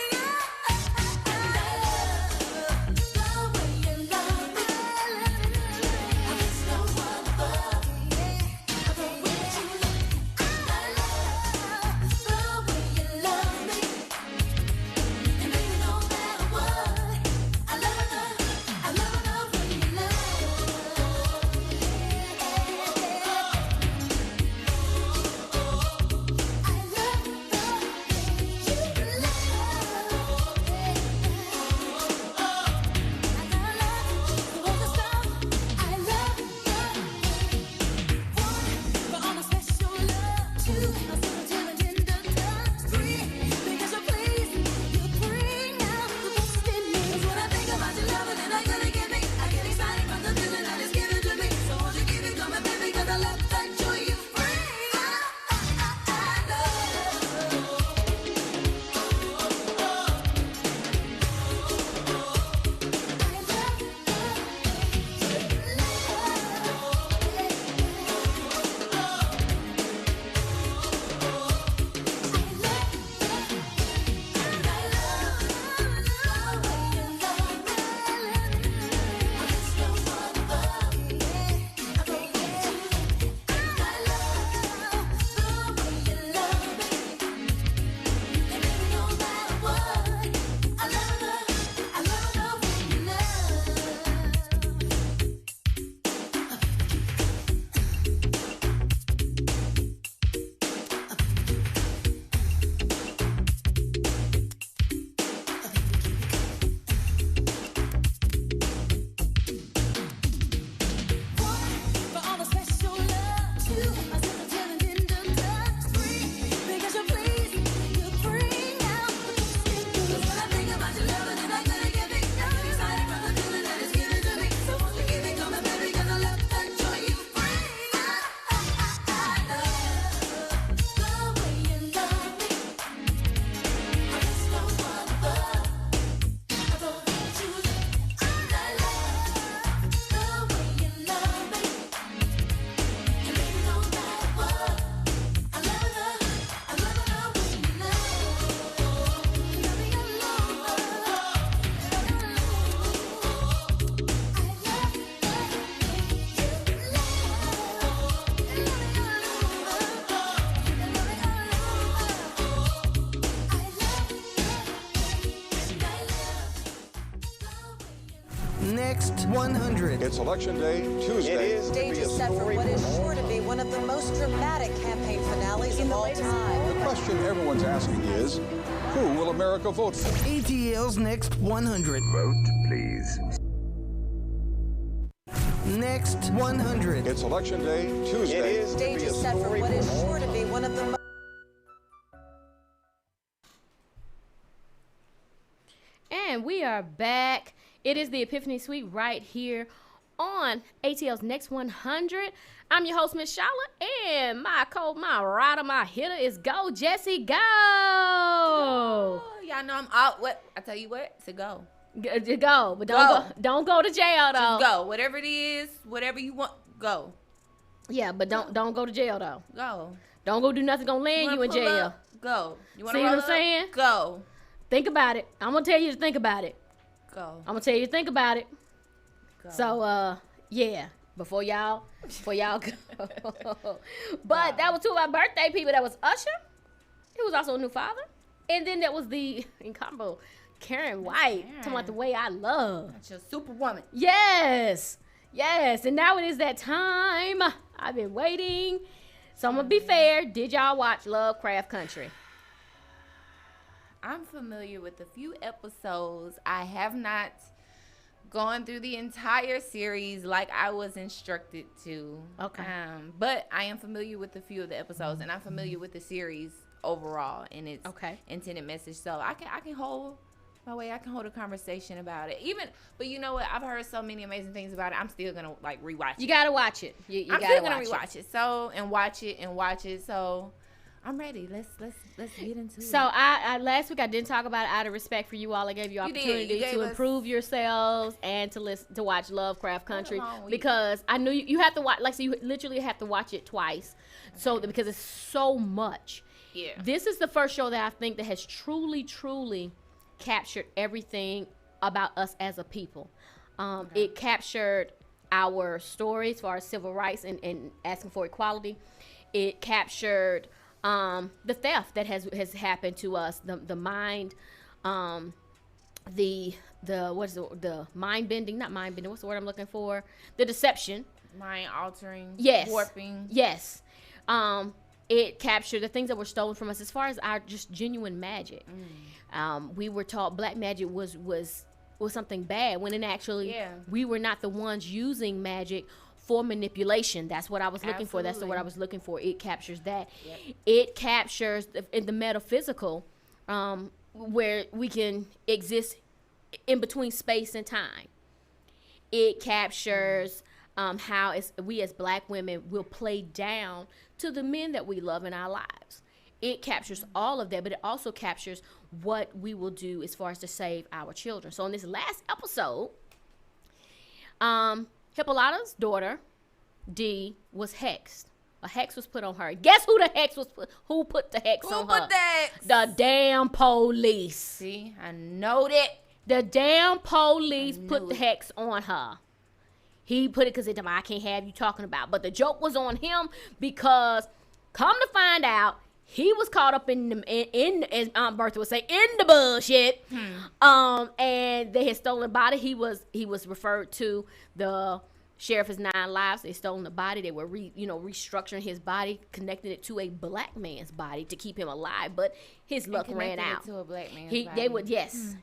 Next 100. It's Election Day, Tuesday. Stage is set for what is sure to be one of the most dramatic campaign finales of all time. The question everyone's asking is, who will America vote for? ATL's Next 100. Vote, please. Next 100. It's Election Day, Tuesday. Stage is set for what is sure to be one of the And we are back. It is the Epiphany Suite right here on ATL's Next 100. I'm your host, Miss Shala, and my rider, my hitter is Go Jesse Go. Oh, y'all know I'm out. What I tell you what to go. Go, but don't go to jail though. Just go. Whatever it is, whatever you want, go. Yeah, but don't go to jail though. Go. Don't go do nothing gonna land you in jail. Up? Go. You want to see what I'm saying? Go. Think about it. I'm gonna tell you to think about it. Go. I'm gonna tell you to think about it. Go. So yeah, before y'all go. But that was two of our birthday people. That was Usher. He was also a new father. And then there was the incomparable Karen White. Talking about the way I love. That's your superwoman. Yes. And now it is that time. I've been waiting. So I'm gonna be fair. Did y'all watch Lovecraft Country? I'm familiar with a few episodes. I have not gone through the entire series like I was instructed to. Okay. But I am familiar with a few of the episodes, and I'm familiar with the series overall and its intended message. So I can hold my way. I can hold a conversation about it. But you know what? I've heard so many amazing things about it. I'm still gonna like rewatch it. You gotta watch it. I'm still gonna rewatch it. So and watch it. So I'm ready. Let's get into it. So I last week I didn't talk about it out of respect for you all. I gave you opportunity to improve yourselves and to watch Lovecraft Country because I knew you have to watch. Like, so you literally have to watch it twice. Okay. So because it's so much. Yeah. This is the first show that I think that has truly captured everything about us as a people. It captured our story as far as civil rights and asking for equality. It captured the theft that has happened to us, the mind, the mind bending, not mind bending. What's the word I'm looking for? The deception, mind altering, warping. Yes. It captured the things that were stolen from us as far as our just genuine magic. We were taught black magic was something bad when we were not the ones using magic for manipulation. That's what I was looking for. That's what I was looking for. It captures that. Yep. It captures in the metaphysical, where we can exist in between space and time. It captures how we as black women will play down to the men that we love in our lives. It captures all of that, but it also captures what we will do as far as to save our children. So in this last episode, Hippolyta's daughter, Dee, was hexed. A hex was put on her. Guess who the hex was put? Who put the hex on her? Who put the hex? The damn police. See, I know that. The damn police put the hex on her. He put it because I can't have you talking about. But the joke was on him because, come to find out, he was caught up in as Aunt Bertha would say, in the bullshit. And they had stolen the body. He was referred to the sheriff as 9 lives. They stolen the body. They were restructuring his body, connecting it to a black man's body to keep him alive. But his luck ran out. To a black man's body. They would yes,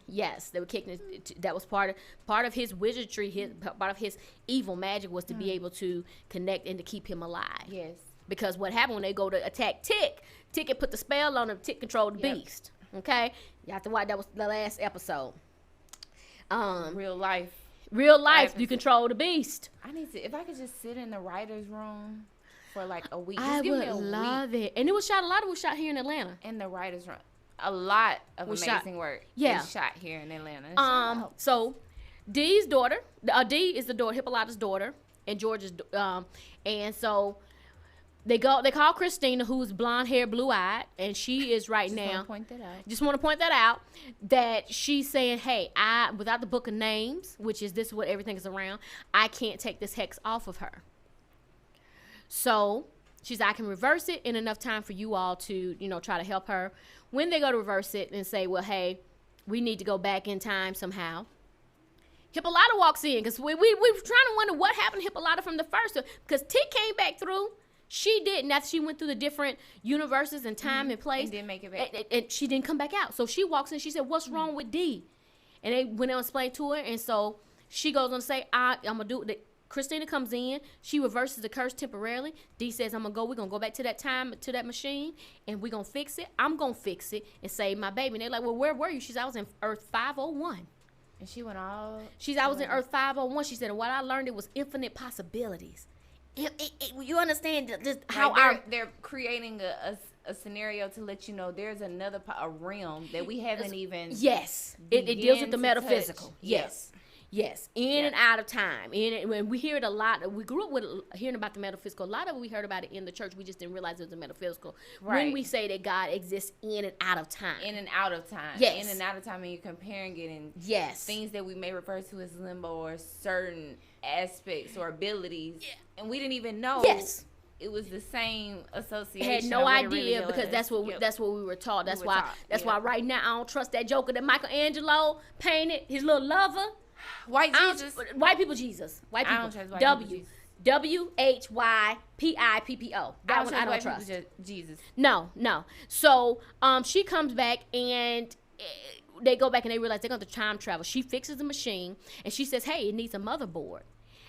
they were kicking it. That was part of his wizardry. Part of his evil magic was to be able to connect and to keep him alive. Yes. Because what happened when they go to attack Tick had put the spell on him. Tick controlled the beast. Okay, you have to watch. That was the last episode. Real life. You control the beast. I need to. If I could just sit in the writer's room for like a week, I would love it. And it was shot. A lot of it was shot here in Atlanta. In the writer's room, a lot of amazing work. Yeah, is shot here in Atlanta. So Dee's daughter. Dee is the daughter, Hippolyta's daughter, and George's. And so. They call Christina, who's blonde hair, blue eyed, and she is now. Just want to point that out. That she's saying, hey, without the book of names, which is this is what everything is around, I can't take this hex off of her. So she's I can reverse it in enough time for you all to, try to help her. When they go to reverse it and say, well, hey, we need to go back in time somehow. Hippolyta walks in because we were trying to wonder what happened to Hippolyta from the first one because Tick came back through. She didn't. After she went through the different universes and time and place. And didn't make it back. And she didn't come back out. So she walks in. She said, what's wrong with Dee? And they went on and explained to her. And so she goes on to say, I'm going to do it. Christina comes in. She reverses the curse temporarily. Dee says, we're going to go back to that time, to that machine. And we're going to fix it. I'm going to fix it and save my baby. And they're like, well, where were you? She said, I was in Earth 501. And she went all. I was in Earth 501. She said, and what I learned, it was infinite possibilities. You understand just how they're creating a scenario to let you know there's another realm that we haven't even. Yes, it deals with the metaphysical. Yes. In and out of time. When we hear it a lot, we grew up with hearing about the metaphysical. A lot of it we heard about it in the church. We just didn't realize it was the metaphysical. Right. When we say that God exists in and out of time. In and out of time. Yes. In and out of time, and you're comparing it in things that we may refer to as limbo or certain aspects or abilities. Yeah. And we didn't even know. Yes. It was the same association. Had no idea because that's what we were taught. That's why right now I don't trust that Joker that Michelangelo painted, his little lover. White Jesus. White people Jesus. White people. I don't trust white people Jesus. WHYPIPPO. That one I don't trust. Jesus. No. So she comes back and they go back and they realize they're going to time travel. She fixes the machine and she says, hey, it needs a motherboard.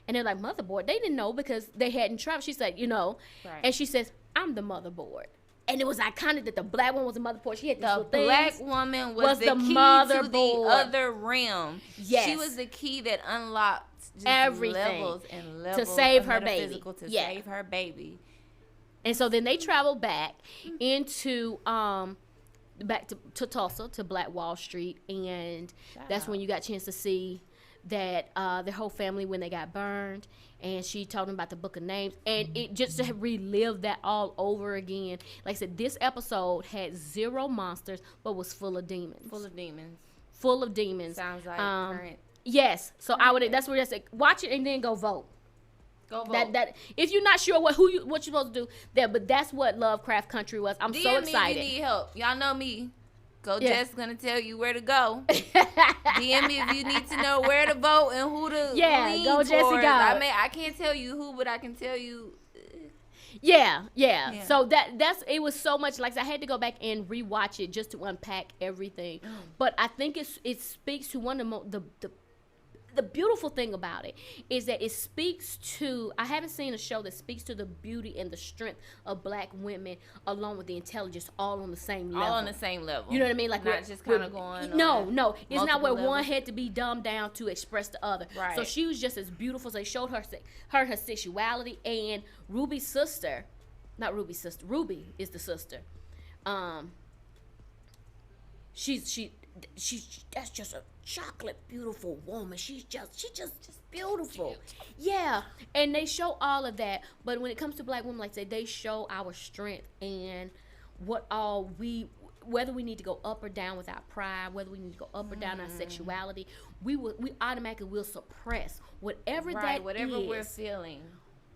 And they're like, motherboard? They didn't know because they hadn't traveled. She said, Right. And she says, I'm the motherboard. And it was iconic that the black one was the motherboard. She had these The little things. black woman was the key to the other realm. Yes. She was the key that unlocked just everything levels and levels to save of her baby. metaphysical to save her baby. And so then they traveled back into back to Tulsa, to Black Wall Street, and that's when you got a chance to see that their whole family when they got burned. And she told them about the Book of Names, and it just to relive that all over again. Like I said, this episode had 0 monsters, but was full of demons. Full of demons. Sounds like current. Yes. So I would. That's what I said. Watch it and then go vote. Go vote. That if you're not sure what you're supposed to do, but that's what Lovecraft Country was. I'm so excited. DM me if you need help. Y'all know me. Jess gonna tell you where to go. DM me if you need to know where to vote and who to lean go towards. Jesse, go. I can't tell you who, but I can tell you. Yeah. So it was so much. Like I had to go back and rewatch it just to unpack everything. But I think it speaks to one of the beautiful thing about it is that it speaks to, I haven't seen a show that speaks to the beauty and the strength of black women along with the intelligence all on the same level. All on the same level. You know what I mean? Like not just kind of going No. It's not where levels. one had to be dumbed down to express the other. Right. So she was just as beautiful. So they showed her sexuality, and Ruby's sister, not Ruby's sister, Ruby is the sister. She's that's just a chocolate beautiful woman. She's just beautiful. Yeah. And they show all of that, but when it comes to black women, like I say, they show our strength and what all whether we need to go up or down with our pride, whether we need to go up or down our sexuality, we automatically will suppress whatever we're feeling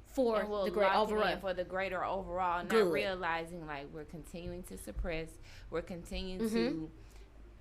for the great overall. For the greater overall, not realizing like we're continuing to suppress, we're continuing to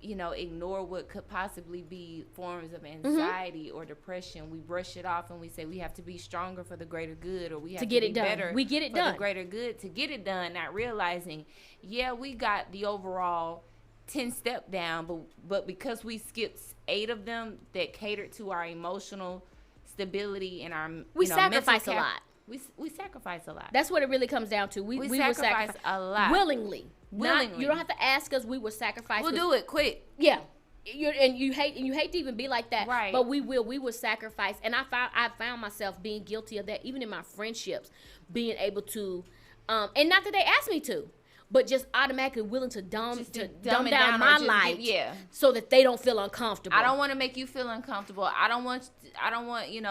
ignore what could possibly be forms of anxiety or depression. We brush it off and we say we have to be stronger for the greater good, or we have to get be it done. better We get it for done. the greater good to get it done, not realizing, we got the overall 10-step down, but because we skipped 8 of them that catered to our emotional stability and our we sacrifice a lot. We sacrifice a lot. That's what it really comes down to. We will sacrifice a lot. Willingly. You don't have to ask us. We will sacrifice. We'll do it quick. Yeah. You hate to even be like that. Right. But we will sacrifice. And I found myself being guilty of that, even in my friendships, being able to, and not that they asked me to, but just automatically willing to dumb down my life, so that they don't feel uncomfortable. I don't want to make you feel uncomfortable. I don't want you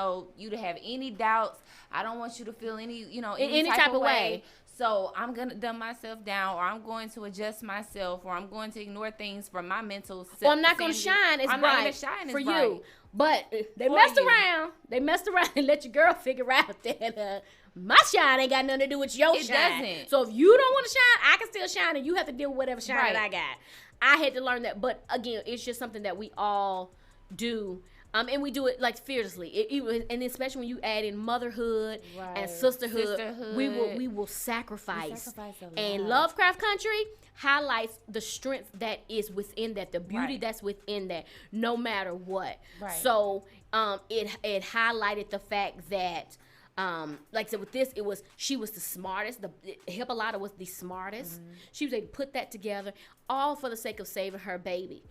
to have any doubts. I don't want you to feel any type of way. So I'm gonna dumb myself down, or I'm going to adjust myself, or I'm going to ignore things for my mental. Or I'm not gonna shine as bright for you. But they messed around. They messed around and let your girl figure out that my shine ain't got nothing to do with your shine. It doesn't. So if you don't want to shine, I can still shine, and you have to deal with whatever shine that I got. I had to learn that, but again, it's just something that we all do. And we do it like fearlessly, and especially when you add in motherhood and sisterhood. We will sacrifice. And Lovecraft Country highlights the strength that is within that, the beauty that's within that, no matter what. Right. So it highlighted the fact that, like I said, with this, she was the smartest. The Hippolyta was the smartest. She was able to put that together, all for the sake of saving her baby.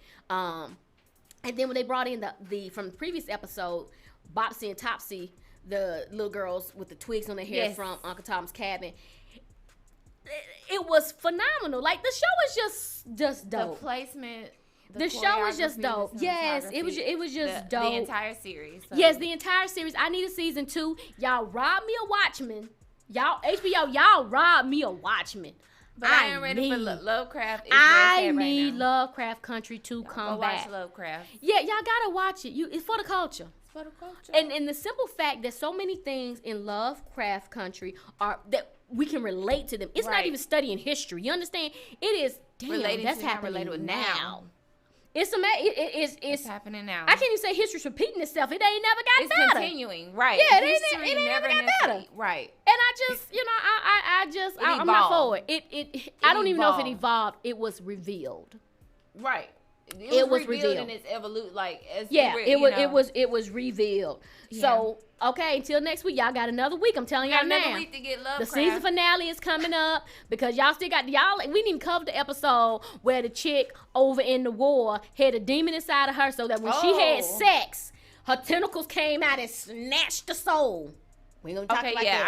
And then when they brought in the from the previous episode, Bopsy and Topsy, the little girls with the twigs on their hair from Uncle Tom's Cabin, it was phenomenal. Like, the show is just dope. The placement, the show was just dope. Yes, it was just dope. The entire series. So. Yes, the entire series. I need a season 2. Y'all robbed me a Watchmen. Y'all HBO, y'all robbed me a Watchmen. But I am ready for Lovecraft. I need Lovecraft Country to come back. Watch Lovecraft. Yeah, y'all gotta watch it. It's for the culture. It's for the culture. And the simple fact that so many things in Lovecraft Country are that we can relate to them. It's not even studying history. You understand? It is that's happening now. It's happening now. I can't even say history's repeating itself. It ain't never got better. It's continuing, right? Yeah, it ain't never got better, right? And I just, I'm not for it. I don't even know if it evolved. It was revealed, right? It was revealed in its evolution. Like, it was revealed. Yeah. So, okay, until next week, y'all got another week. I'm telling y'all now. Another week to get Lovecraft. The season finale is coming up because y'all still got we didn't even cover the episode where the chick over in the war had a demon inside of her, so that when she had sex, her tentacles came out and snatched the soul. We ain't gonna talk like that.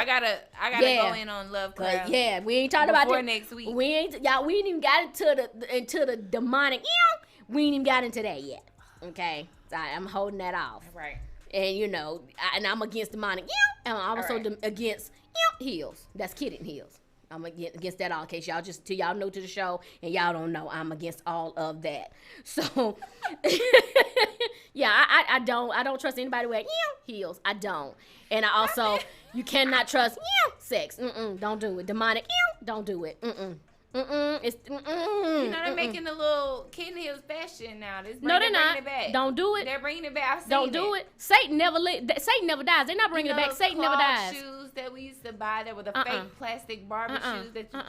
I gotta go in on Lovecraft. Yeah, we ain't talking about that next week. We ain't even got into the demonic. We ain't even got into that yet. Okay, so I'm holding that off. Right. And and I'm against demonic. And I'm also against heels. That's kidding heels. I'm against that all in case y'all know to the show and y'all don't know. I'm against all of that. So I don't trust anybody with heels. I don't. And I also you cannot trust sex. Don't do it. Demonic. Don't do it. It's they're making the little kitten heels fashion now. No, they're not. Don't do it. They're bringing it back. I've seen Don't do it. Satan never dies. They're not bringing it back. Satan never dies. Shoes that we used to buy that were the fake plastic Barbie shoes that you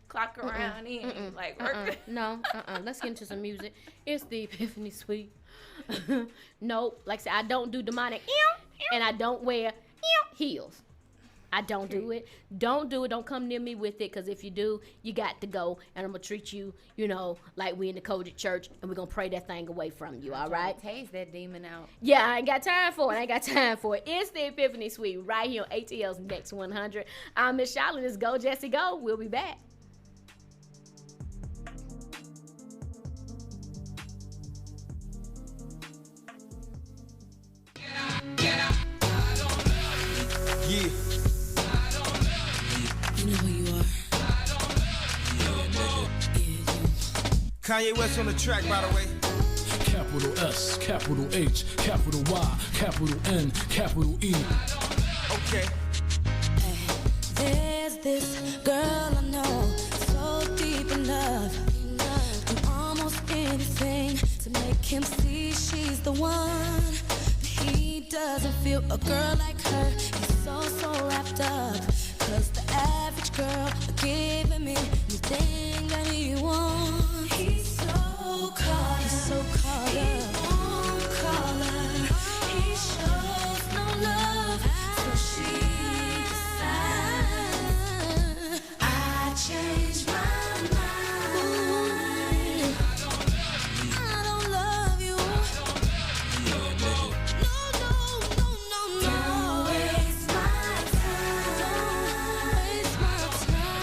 clock around in like work. No. Let's get into some music. It's the Epiphany Suite. Nope. Like I said, I don't do demonic and I don't wear heels. I don't do it. Don't do it. Don't come near me with it, because if you do, you got to go, and I'm going to treat you, like we in the Kojic church, and we're going to pray that thing away from you, all right? Taste that demon out. Yeah, I ain't got time for it. It's the Epiphany Suite right here on ATL's Next 100. I'm Miss Charlotte. It's Go, Jesse, Go. We'll be back. Yeah. You know who you are. Kanye West on the track, by the way. Capital S, capital H, capital Y, capital N, capital E. Okay. There's this girl I know, so deep in love. Do almost anything to make him see she's the one. He doesn't feel a girl like her. He's so wrapped up. 'Cause the average girl giving me anything that he wants. He's so caught up. He won't call her. He shows no love, so she decides. I changed my mind. I don't love you. Don't waste my time. Don't waste my time.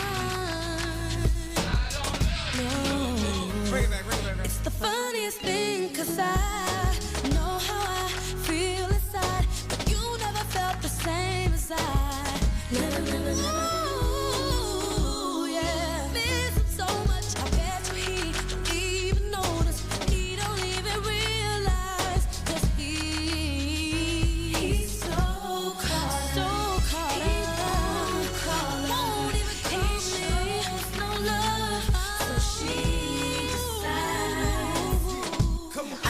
No. Bring it back. It's the funniest thing, 'cause I know how I feel inside, but you never felt the same as I. Never. Ooh, yeah. Miss him so much, I bet you he don't even notice. He don't even realize, 'cause he's so caught up. Won't even call me. No love, so she decides. Come on. I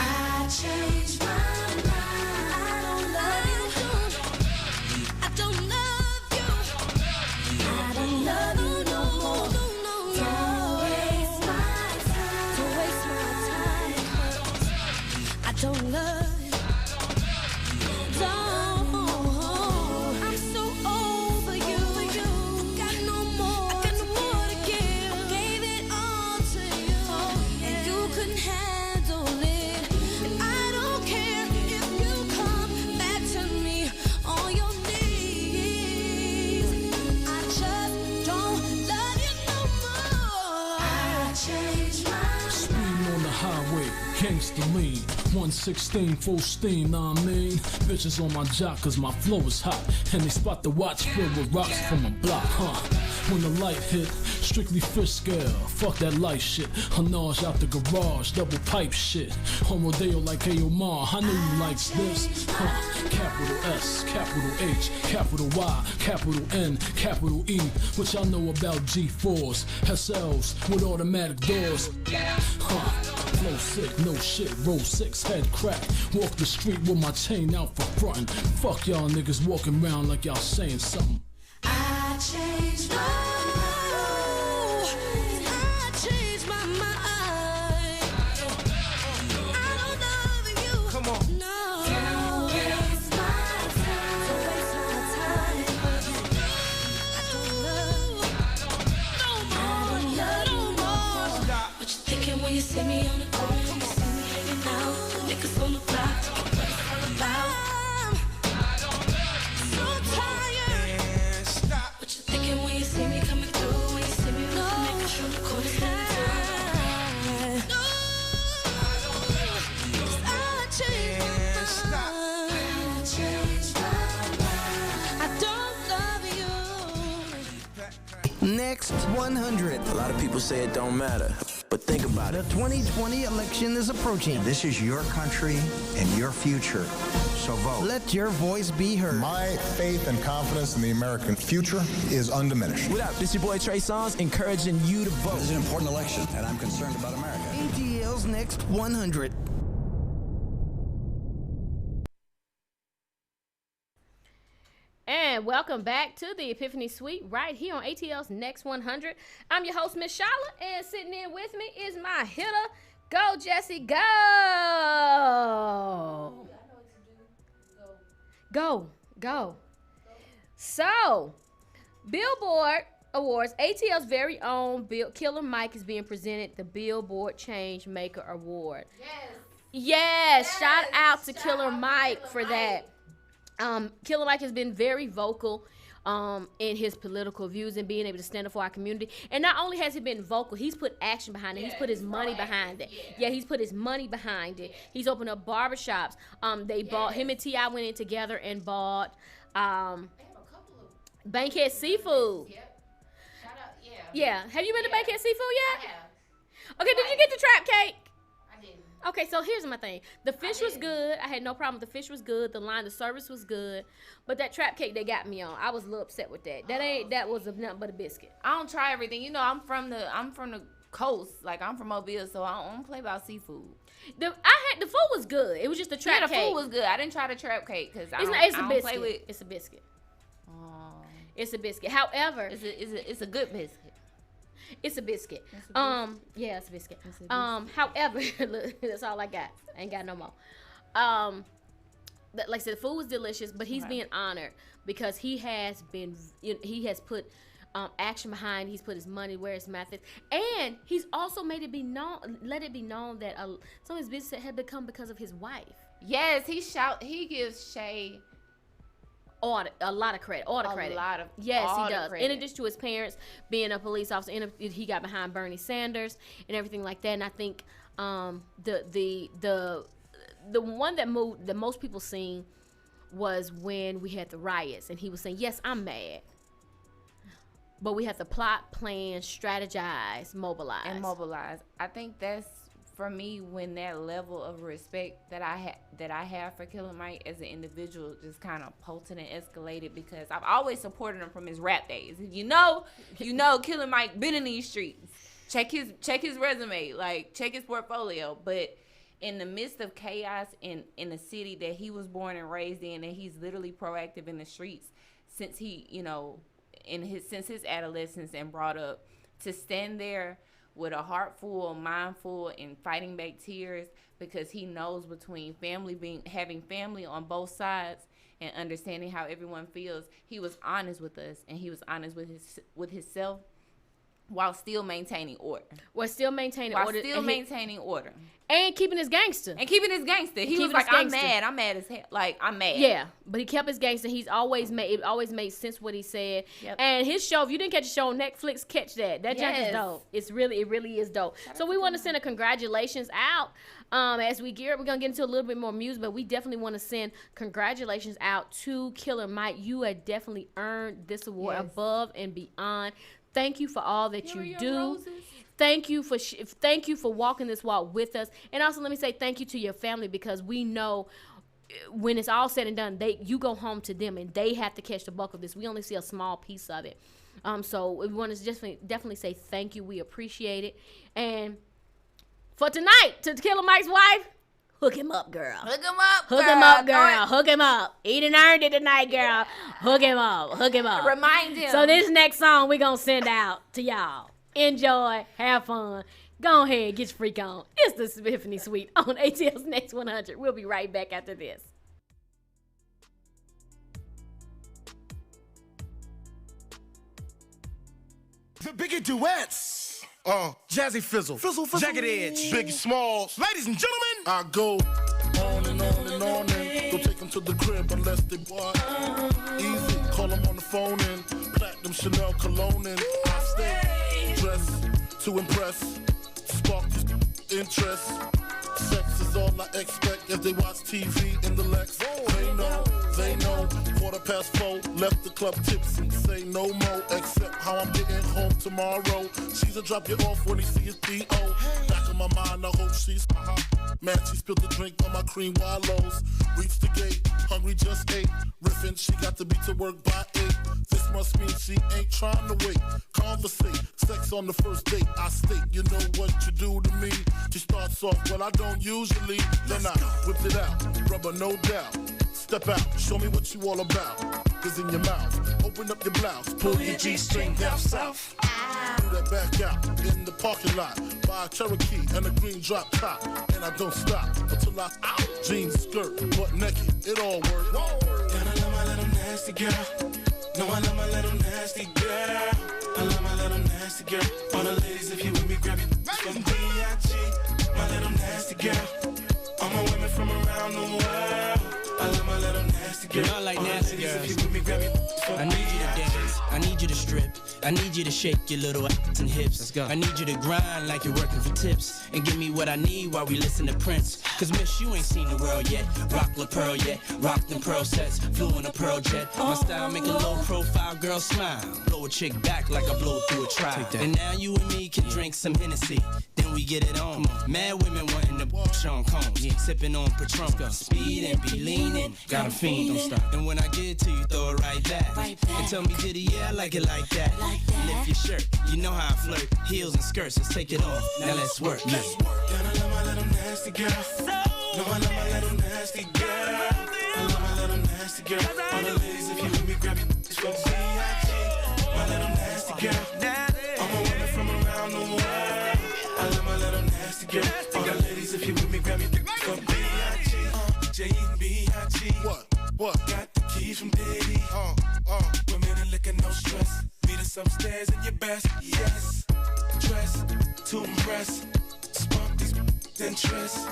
changed my mind. I don't love you. I don't love you. I don't love you no more. Don't waste my time. Don't waste my time. I don't love you. Don't. I'm so over you. Got no more to give. I gave it all to you, and you couldn't handle it. And I don't care if you come back to me on your knees. I just don't love you no more. I changed my Speeding on the highway, gangsta lean. 116 full steam, know what I mean? Bitches on my jock 'cause my flow is hot. And they spot the watch filled with rocks from a block, When the light hit, strictly fish scale. Fuck that light shit. Hanage out the garage, double pipe shit. On Rodeo like Omar, I know you likes this. Capital S, capital H, capital Y, capital N, capital E. What y'all know about G4s, SLs with automatic doors. Flow sick, no shit, roll 6, head crack. Walk the street with my chain out for frontin'. Fuck y'all niggas walking around like y'all saying something. I changed my mind. me on the corner, you see me hanging out. Niggas on the block, what it's all about. So tired. What you thinking when you see me coming through? When you see me with the niggas from the corner standing through? Next 100. A lot of people say it don't matter, but think about The it. 2020 election is approaching. This is your country and your future. So vote. Let your voice be heard. My faith and confidence in the American future is undiminished. What up? This your boy Trey Songz encouraging you to vote. This is an important election, and I'm concerned about America. ATL's Next 100. And welcome back to the Epiphany Suite right here on ATL's Next 100. I'm your host, Miss Shala, and sitting in with me is my hitter. Go, Jesse, go! Go. So, Billboard Awards, ATL's very own Killer Mike is being presented the Billboard Change Maker Award. Yes, shout out to Killer Mike for that. Killer Mike has been very vocal in his political views and being able to stand up for our community. And not only has he been vocal, he's put action behind it. He's put his money behind it. Yeah, he's put his money behind it. He's opened up barbershops. They bought, him and T.I. went in together and bought Bankhead Seafood. Yeah. Have you been to Bankhead Seafood yet? I have. Okay, did you get the trap cake? I didn't. Okay, so here's my thing. The fish was good. I had no problem. The fish was good. The service was good. But that trap cake they got me on, I was a little upset with that. That was nothing but a biscuit. I don't try everything. You know, I'm from the coast. Like, I'm from Mobile, so I don't play about seafood. The food was good. It was just the trap cake. The food was good. I didn't try the trap cake because I don't play with. It's a biscuit. It's a biscuit. However, it's a good biscuit. It's a biscuit. Yeah, it's a biscuit. However, look, that's all I got. I ain't got no more. Like I said, the food was delicious, but he's being honored because he has put action behind. He's put his money where his mouth is, and he's also let it be known that some of his business had become because of his wife. Yes, he gives Shay a lot of credit. Yes, he does. Credit. In addition to his parents being a police officer, he got behind Bernie Sanders and everything like that. And I think the one that most people seen was when we had the riots, and he was saying, "Yes, I'm mad, but we have to plot, plan, strategize, mobilize." I think that's, for me, when that level of respect that I have for Killer Mike as an individual just kind of potent and escalated, because I've always supported him from his rap days. You know, Killer Mike been in these streets. Check his resume, like check his portfolio. But in the midst of chaos in the city that he was born and raised in, and he's literally proactive in the streets since since his adolescence and brought up, to stand there with a heart full, mind full, and fighting back tears, because he knows between having family on both sides and understanding how everyone feels. He was honest with us, and he was honest with himself, while still maintaining order. Maintaining order. And keeping his gangster. He was like, I'm mad as hell. Like, I'm mad. Yeah, but he kept his gangster. It always made sense what he said. Yep. And his show, if you didn't catch the show on Netflix, catch that. That junk is dope. It really is dope. So we want to send a congratulations out. As we gear up, we're going to get into a little bit more music, but we definitely want to send congratulations out to Killer Mike. You have definitely earned this award above and beyond. Thank you for all that you do. Roses. Thank you for walking this walk with us. And also, let me say thank you to your family, because we know when it's all said and done, you go home to them and they have to catch the bulk of this. We only see a small piece of it. So we want to definitely say thank you. We appreciate it. And for tonight, to Killer Mike's wife, hook him up, girl. Hook him up, girl. Hook him up. He done earned it tonight, girl. Hook him up. Remind him. So this next song we gonna send out to y'all. Enjoy. Have fun. Go ahead. Get your freak on. It's the Epiphany Suite on ATL's Next 100. We'll be right back after this. The bigger duets Jazzy Fizzle, Jagged Edge, Biggie Smalls. Ladies and gentlemen, I go on and on and on and don't take them to the crib unless they what? Easy, call them on the phone and platinum Chanel cologne and I stay dressed to impress, spark this interest. Sex is all I expect as they watch TV in the Lex. They know, 4:15, left the club tipsy, say no more, except how I'm getting home tomorrow. She'll drop you off when he see his P.O. Back in my mind, I hope she's man, she spilled the drink on my cream wallows. Reached the gate, hungry just ate. Riffin', she got to be to work by 8. This must mean she ain't trying to wait. Conversate, sex on the first date. I state, you know what you do to me. She starts off, well, I don't usually. Then I whipped it out, rubber no doubt. Step out, show me what you all about. Cause in your mouth, open up your blouse, pull your G-string down south. Do that back out in the parking lot. Buy a Cherokee and a green drop top. And I don't stop until I out. Jeans, skirt, butt naked, it all works. Gotta love my little nasty girl. No, I love my little nasty girl. I love my little nasty girl. All the ladies, if you with me, grab your from B.I.G. My little nasty girl. All my women from around the world. I love my little nasty girl. You know I like nasty girls. I need you to dance. I need you to strip. I need you to shake your little ass and hips. Let's go. I need you to grind like you're working for tips. And give me what I need while we listen to Prince. Cause miss, you ain't seen the world yet. Rock La Pearl yet. Rock them pearl sets. Flew in a pearl jet. My style make a low profile girl smile. Blow a chick back like I blow through a trial. And now you and me can drink some Hennessy. Then we get it on. Mad women wanting to Sean Combs. Sipping on Patron. Speed and be leaning. Got a fiend. Don't stop. And when I get it to you, throw it right back. And tell me, did it? Yeah, I like it like that. Lift your shirt. You know how I flirt. Heels and skirts. Let's take it off. Now let's work. Gotta love my little nasty girl. No, I love my little nasty girl. I love my little nasty girl. All the ladies, if you with me, grab your from B.I.G. My little nasty girl. All my women from around the world. I love my little nasty girl. All the ladies, if you with me, grab your from B.I.G. J.B.I.G. What? Got the keys from Diddy. Women and liquor, no stress. Meet us upstairs in your best. Yes. Dress to impress. Spunk these interest.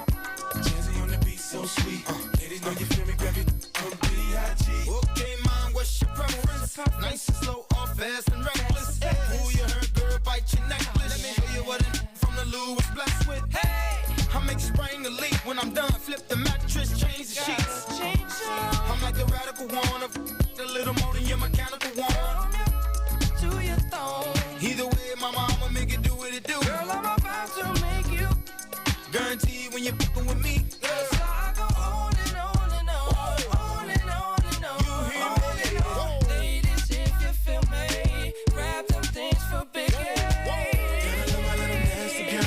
Jazzy on the beat, so sweet. Ladies know you feel me, grab it from B.I.G. Okay, mom, what's your preference? Nice and slow, or fast and reckless. Who you heard, girl, bite your necklace. Let me show you what it from the Lou was blessed with. Hey, I make you sprain the leak. When I'm done, flip the mattress, change the sheets. I'm like the radical one, a little more than your mechanical one. To your thong. Either way, my mama make it do what it do. Girl, I'm about to make you. Guaranteed when you're fucking with me. So I go on and on and on. On and on and on. You hear me? Ladies, if you feel me, grab them things for Big A. Gotta love my little nasty girl.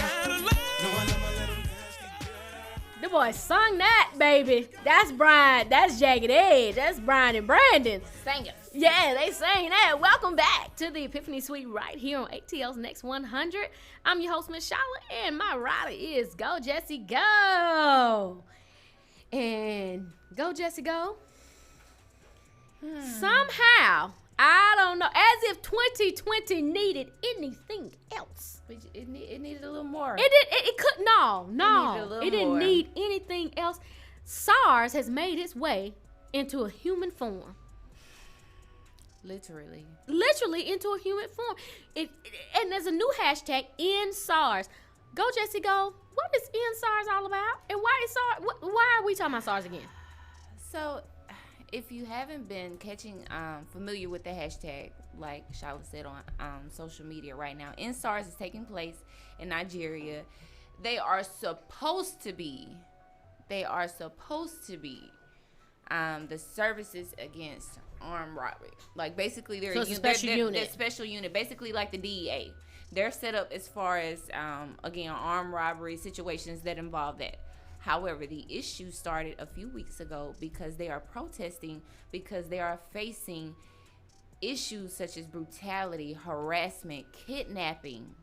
No, I love my little nasty girl. The boy sung that, baby. That's Brian. That's Jagged Edge. That's Brian and Brandon. Singers. Yeah, they sang that. Welcome back to the Epiphany Suite right here on ATL's Next 100. I'm your host, Miss Charlotte, and my rider is Go Jesse Go. And Go Jesse Go. Somehow, I don't know, as if 2020 needed anything else. It needed a little more. It could, no. It didn't more. need anything else. SARS has made its way into a human form. Literally into a human form. And there's a new hashtag, End SARS. Go Jesse Go. What is End SARS all about? And why is SARS? Why are we talking about SARS again? So, if you haven't been familiar with the hashtag, like Charlotte said on social media right now, End SARS is taking place in Nigeria. They are supposed to be the services against armed robbery. Like, basically, they're a special unit. They're special unit, basically like the DEA. They're set up as far as, again, armed robbery situations that involve that. However, the issue started a few weeks ago because they are protesting because they are facing issues such as brutality, harassment, kidnapping.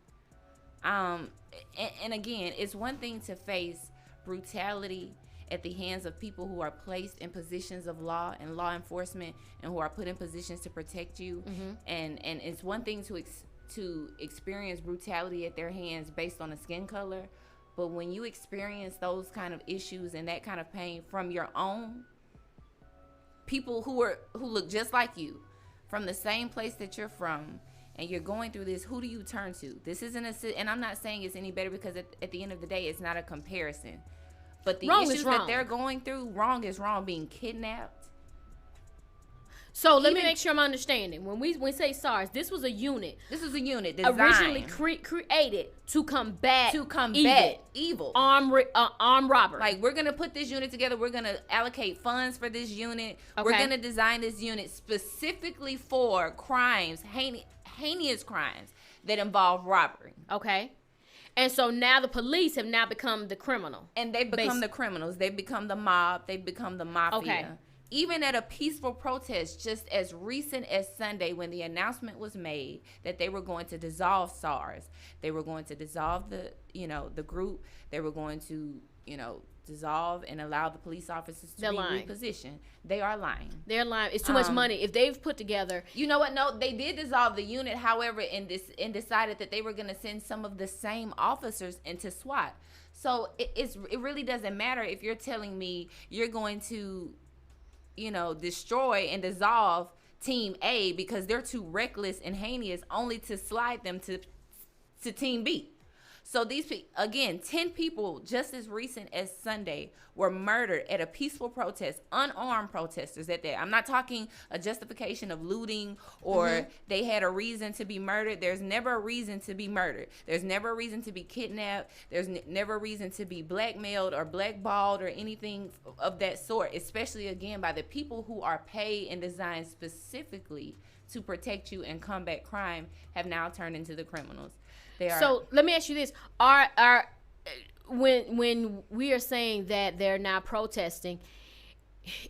And again, it's one thing to face brutality at the hands of people who are placed in positions of law and law enforcement and who are put in positions to protect you. And it's one thing to to experience brutality at their hands based on a skin color. But when you experience those kind of issues and that kind of pain from your own people who look just like you, from the same place that you're from, and you're going through this, who do you turn to? This isn't and I'm not saying it's any better, because at the end of the day, it's not a comparison. But the issues that they're going through, wrong is wrong. Being kidnapped. So let me make sure I'm understanding. When we say SARS, this was a unit. This was a unit designed, originally created to combat evil. Armed robbery. Like, we're gonna put this unit together. We're gonna allocate funds for this unit. Okay. We're gonna design this unit specifically for crimes, heinous crimes that involve robbery. Okay. And so now the police have now become the criminal. And they've become the criminals. They've become the mob. They've become the mafia. Okay. Even at a peaceful protest just as recent as Sunday, when the announcement was made that they were going to dissolve SARS, they were going to dissolve the group, they were going to, dissolve and allow the police officers to be repositioned. They are lying. They're lying. It's too much money. If they've put together, you know what? No, they did dissolve the unit. However, and decided that they were going to send some of the same officers into SWAT. So it really doesn't matter if you're telling me you're going to, destroy and dissolve Team A because they're too reckless and heinous, only to slide them to Team B. So these people, again, 10 people just as recent as Sunday were murdered at a peaceful protest, unarmed protesters at that. I'm not talking a justification of looting or they had a reason to be murdered. There's never a reason to be murdered. There's never a reason to be kidnapped. There's never a reason to be blackmailed or blackballed or anything of that sort, especially, again, by the people who are paid and designed specifically to protect you and combat crime, have now turned into the criminals. So let me ask you this: when we are saying that they're now protesting,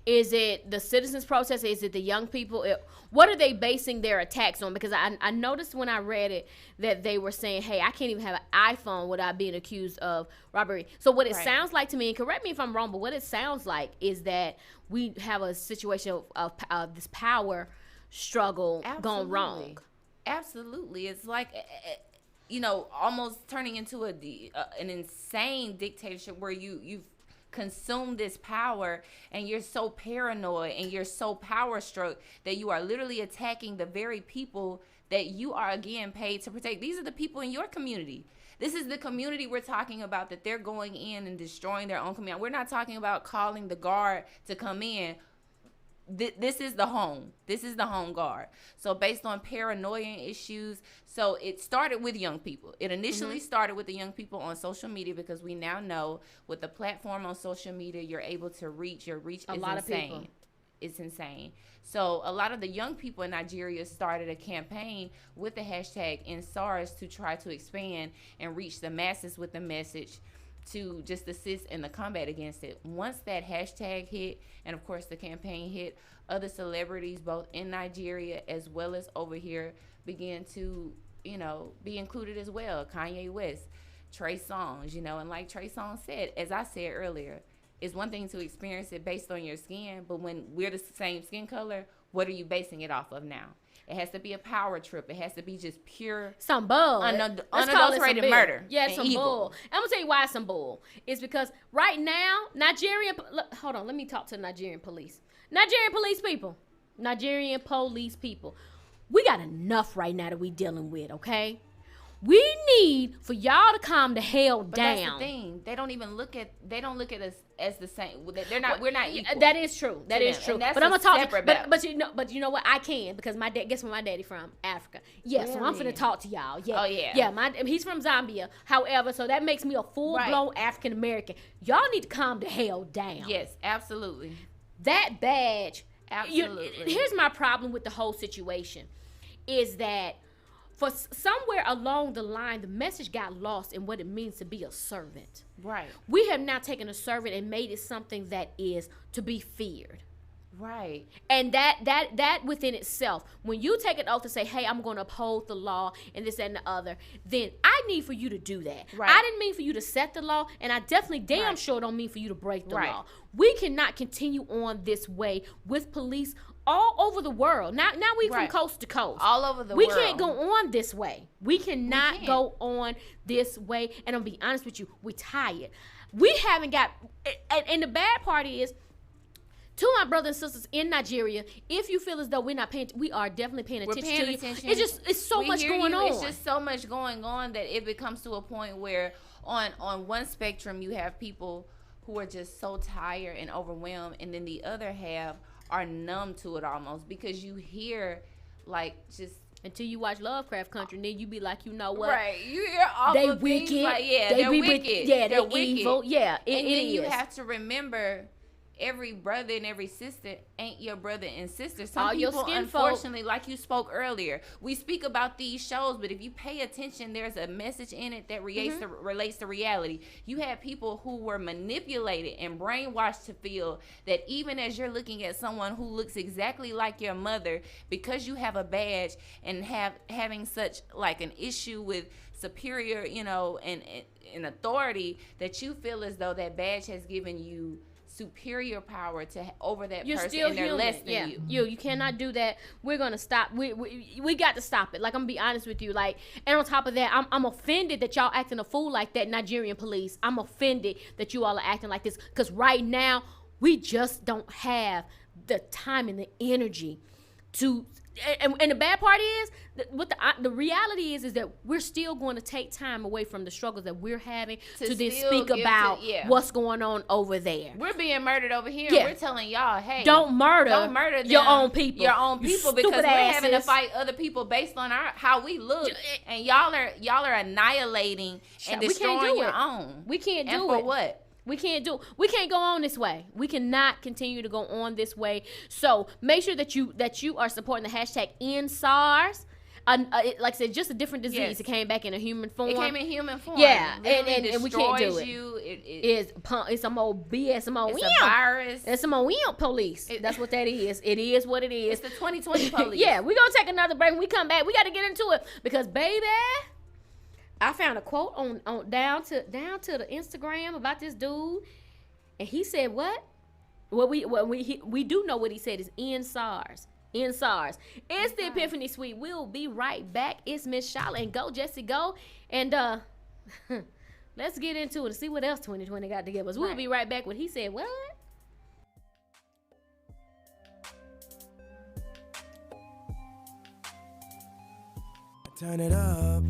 is it the citizens protest? Is it the young people? What are they basing their attacks on? Because I noticed when I read it that they were saying, "Hey, I can't even have an iPhone without being accused of robbery." So what it sounds like to me, and correct me if I'm wrong, but what it sounds like is that we have a situation of this power struggle gone wrong. Absolutely, it's like, almost turning into an insane dictatorship where you've consumed this power and you're so paranoid and you're so power struck that you are literally attacking the very people that you are, again, paid to protect. These are the people in your community. This is the community we're talking about, that they're going in and destroying their own community. We're not talking about calling the guard to come in. This is the home. This is the home guard. So based on paranoia issues, so it started with young people. It initially started with the young people on social media, because we now know with the platform on social media, you're able to reach. Your reach is insane. Of people. It's insane. So a lot of the young people in Nigeria started a campaign with the hashtag #EndSARS to try to expand and reach the masses with the message to just assist in the combat against it. Once that hashtag hit, and of course the campaign hit, other celebrities both in Nigeria as well as over here began to, be included as well. Kanye West, Trey Songz, and like Trey Songz said, as I said earlier, it's one thing to experience it based on your skin, but when we're the same skin color, what are you basing it off of now? It has to be a power trip. It has to be just pure, some bull, unadulterated murder. Yeah, some bull. I'm gonna tell you why it's some bull. It's because right now, hold on, let me talk to the Nigerian police. Nigerian police people. We got enough right now that we dealing with, okay? We need for y'all to calm the hell down. That's the thing. They don't look at us as the same. We're not equal. That is true. That is true. But I'm gonna talk. But you know what? I can, because my dad. Guess where my daddy from? Africa. Yeah. Really? So I'm finna talk to y'all. Yeah. Oh yeah. Yeah. He's from Zambia. However, so that makes me a full-blown African American. Y'all need to calm the hell down. Yes, absolutely. That badge. Absolutely. Here's my problem with the whole situation, is that for somewhere along the line, the message got lost in what it means to be a servant. Right. We have now taken a servant and made it something that is to be feared. Right. And that within itself, when you take an oath to say, hey, I'm going to uphold the law and this, that, and the other, then I need for you to do that. Right. I didn't mean for you to set the law, and I definitely damn sure don't mean for you to break the law. We cannot continue on this way with police all over the world. Now we from coast to coast. All over the world. We can't go on this way. We cannot go on this way. And I'll be honest with you, we're tired. We haven't got, and the bad part is, to my brothers and sisters in Nigeria, if you feel as though we're not paying, we are definitely paying attention to you. It's so much going on. It's just so much going on that it becomes to a point where on one spectrum you have people who are just so tired and overwhelmed, and then the other half are numb to it almost, because you hear like just until you watch Lovecraft Country, and then you be like, you know what? Right. You hear all they the wicked. Things like, they're wicked. They're wicked. evil. Yeah, and then you have to remember, every brother and every sister ain't your brother and sister. Some people, unfortunately, like you spoke earlier, we speak about these shows, but if you pay attention, there's a message in it that relates to reality. You have people who were manipulated and brainwashed to feel that even as you're looking at someone who looks exactly like your mother, because you have a badge and having such like an issue with superior, and authority, that you feel as though that badge has given you superior power over that You're person, still and they're human. less than You cannot do that. We're gonna stop. We got to stop it. Like, I'm gonna be honest with you. Like, and on top of that, I'm offended that y'all acting a fool like that, Nigerian police. I'm offended that you all are acting like this, because right now we just don't have the time and the energy to. And the bad part is, what the reality is that we're still going to take time away from the struggles that we're having to then speak about what's going on over there. We're being murdered over here. Yeah. We're telling y'all, hey, don't murder them, your own people. Because we're having to fight other people based on how we look, and y'all are annihilating and destroying your own. We can't do it. And for what? We can't go on this way. We cannot continue to go on this way. So make sure that you are supporting the hashtag #EndSARS. Like I said, just a different disease. Yes. It came back in a human form. It came in human form. Yeah, and we can't do it. You. It's some old BS, some old it's a virus. It's some old police. That's what that is. It is what it is. It's the 2020 police. Yeah, we're going to take another break. When we come back, we got to get into it, because, baby, I found a quote on down to the Instagram about this dude, and he said what? We do know what he said is #EndSARS. #EndSARS. It's the Epiphany Suite. We'll be right back. It's Miss Shala, and go Jesse go, and let's get into it and see what else 2020 got to give us. We'll be right back with he said what? Turn it up.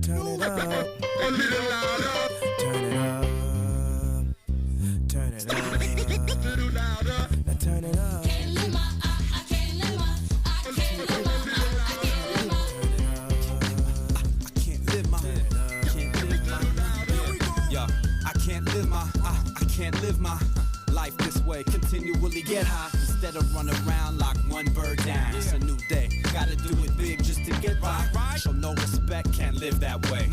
Turn it up. A little louder. Turn it up. Turn it up. A little louder. Now turn it up. Can't live my, I can't live my, I can't live my, I can't live my, Yo, I can't live my, I can't live my life this way. Continually get high instead of run around like one bird down. It's a new day. Gotta do it big just to get by. Show no respect, can't live that way.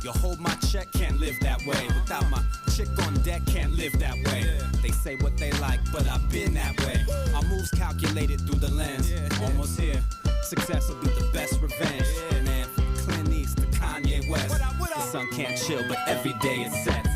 You hold my check, can't live that way. Without my chick on deck, can't live that way. They say what they like, but I've been that way. Our moves calculated through the lens. Almost here. Success will be the best revenge. Man, from Clint East to Kanye West. The sun can't chill, but every day it sets.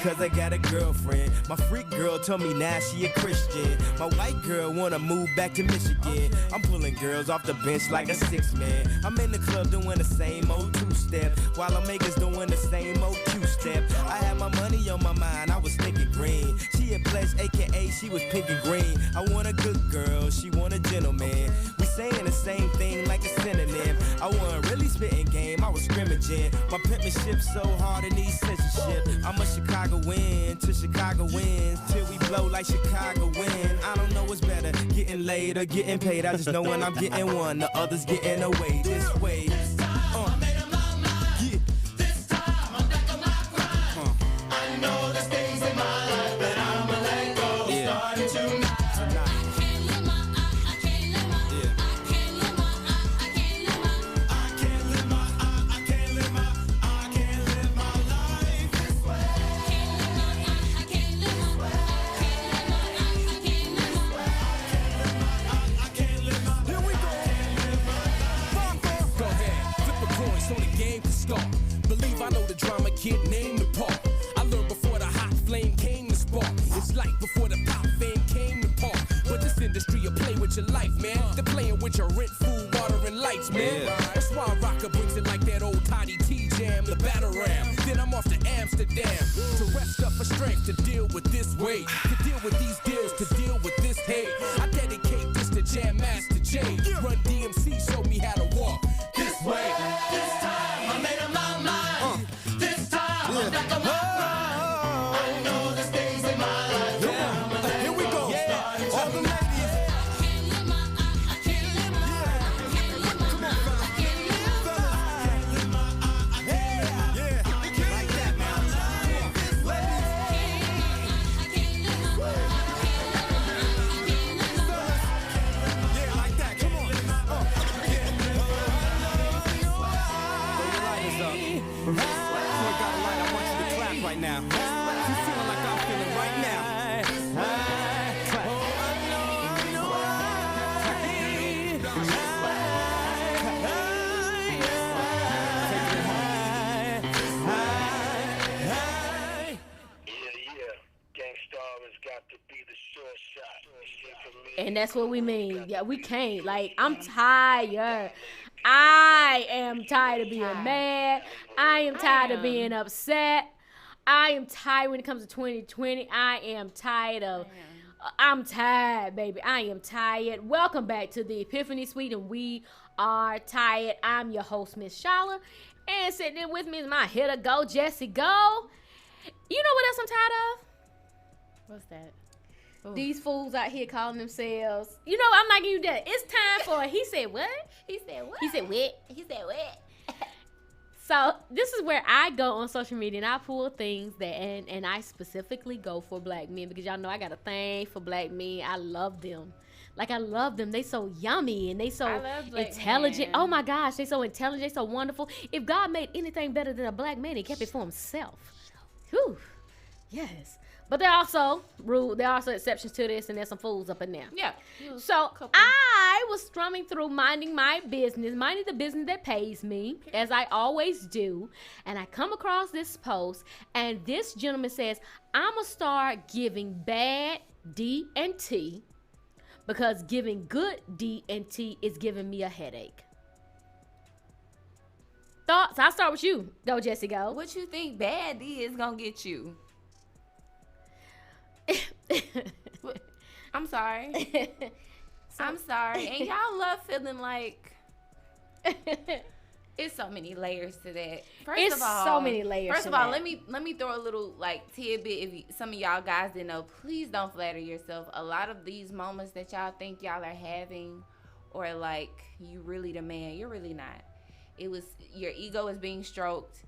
Cause I got a girlfriend. My freak girl told me now she a Christian. My white girl wanna move back to Michigan. I'm pulling girls off the bench like a 6-man. I'm in the club doing the same old two-step, while I'm makers doing the same old two-step. I had my money on my mind, I was thinking green. She a pledge, aka she was pink and green. I want a good girl, she want a gentleman. We saying the same thing like a synonym. I wasn't really spitting game, I was scrimmaging. My penmanship so hard it needs censorship. I'm a Chicago win to Chicago wins till we blow like Chicago win. I don't know what's better, getting laid or getting paid. I just know when I'm getting one, the others getting away. This way. Believe I know the drama kid named the part. I learned before the hot flame came to spark. It's like before the pop fame came to park. But this industry will play with your life, man. They're playing with your rent, food, water, and lights, man. That's why Rocker brings it like that old Toddy T jam, the battle ram. Then I'm off to Amsterdam to rest up for strength to deal with this weight, to deal with these deals, to deal with this hate. I dedicate this to Jam Master J. Run DMC, show me how to walk this way. This time I made up my mind. This time I'm back on my grind. I know there's days in my life. Yeah. Here we go. All the ladies. Right now, you feeling like I'm feeling right now. And that's what we mean. Yeah, we can't. Like, I'm tired. I am tired of being mad. I am tired of being upset. I am tired when it comes to 2020. I am tired of... I'm tired, baby. I am tired. Welcome back to the Epiphany Suite, and we are tired. I'm your host, Miss Shala. And sitting in with me is my hitter, Go Jesse Go. You know what else I'm tired of? What's that? Ooh. These fools out here calling themselves. You know, I'm not giving you that. It's time for he said what? He said what? He said what? He said what? So this is where I go on social media and I pull things that and I specifically go for black men because y'all know I got a thing for black men. I love them. Like I love them. They so yummy and they so intelligent. Oh my gosh, they so intelligent, they so wonderful. If God made anything better than a black man, he kept it for himself. Whew. Yes. But there are also exceptions to this, and there's some fools up in there. Yeah. So I was strumming through minding my business, minding the business that pays me, as I always do. And I come across this post, and this gentleman says, I'm going to start giving bad D and T because giving good D and T is giving me a headache. Thoughts? I'll start with you. Go, Jesse, go. What you think bad D is going to get you? I'm sorry. I'm sorry. And y'all love feeling like it's so many layers to that. First of all, let me throw a little like tidbit. If some of y'all guys didn't know, please don't flatter yourself. A lot of these moments that y'all think y'all are having, or like you really the man, you're really not. It was your ego is being stroked.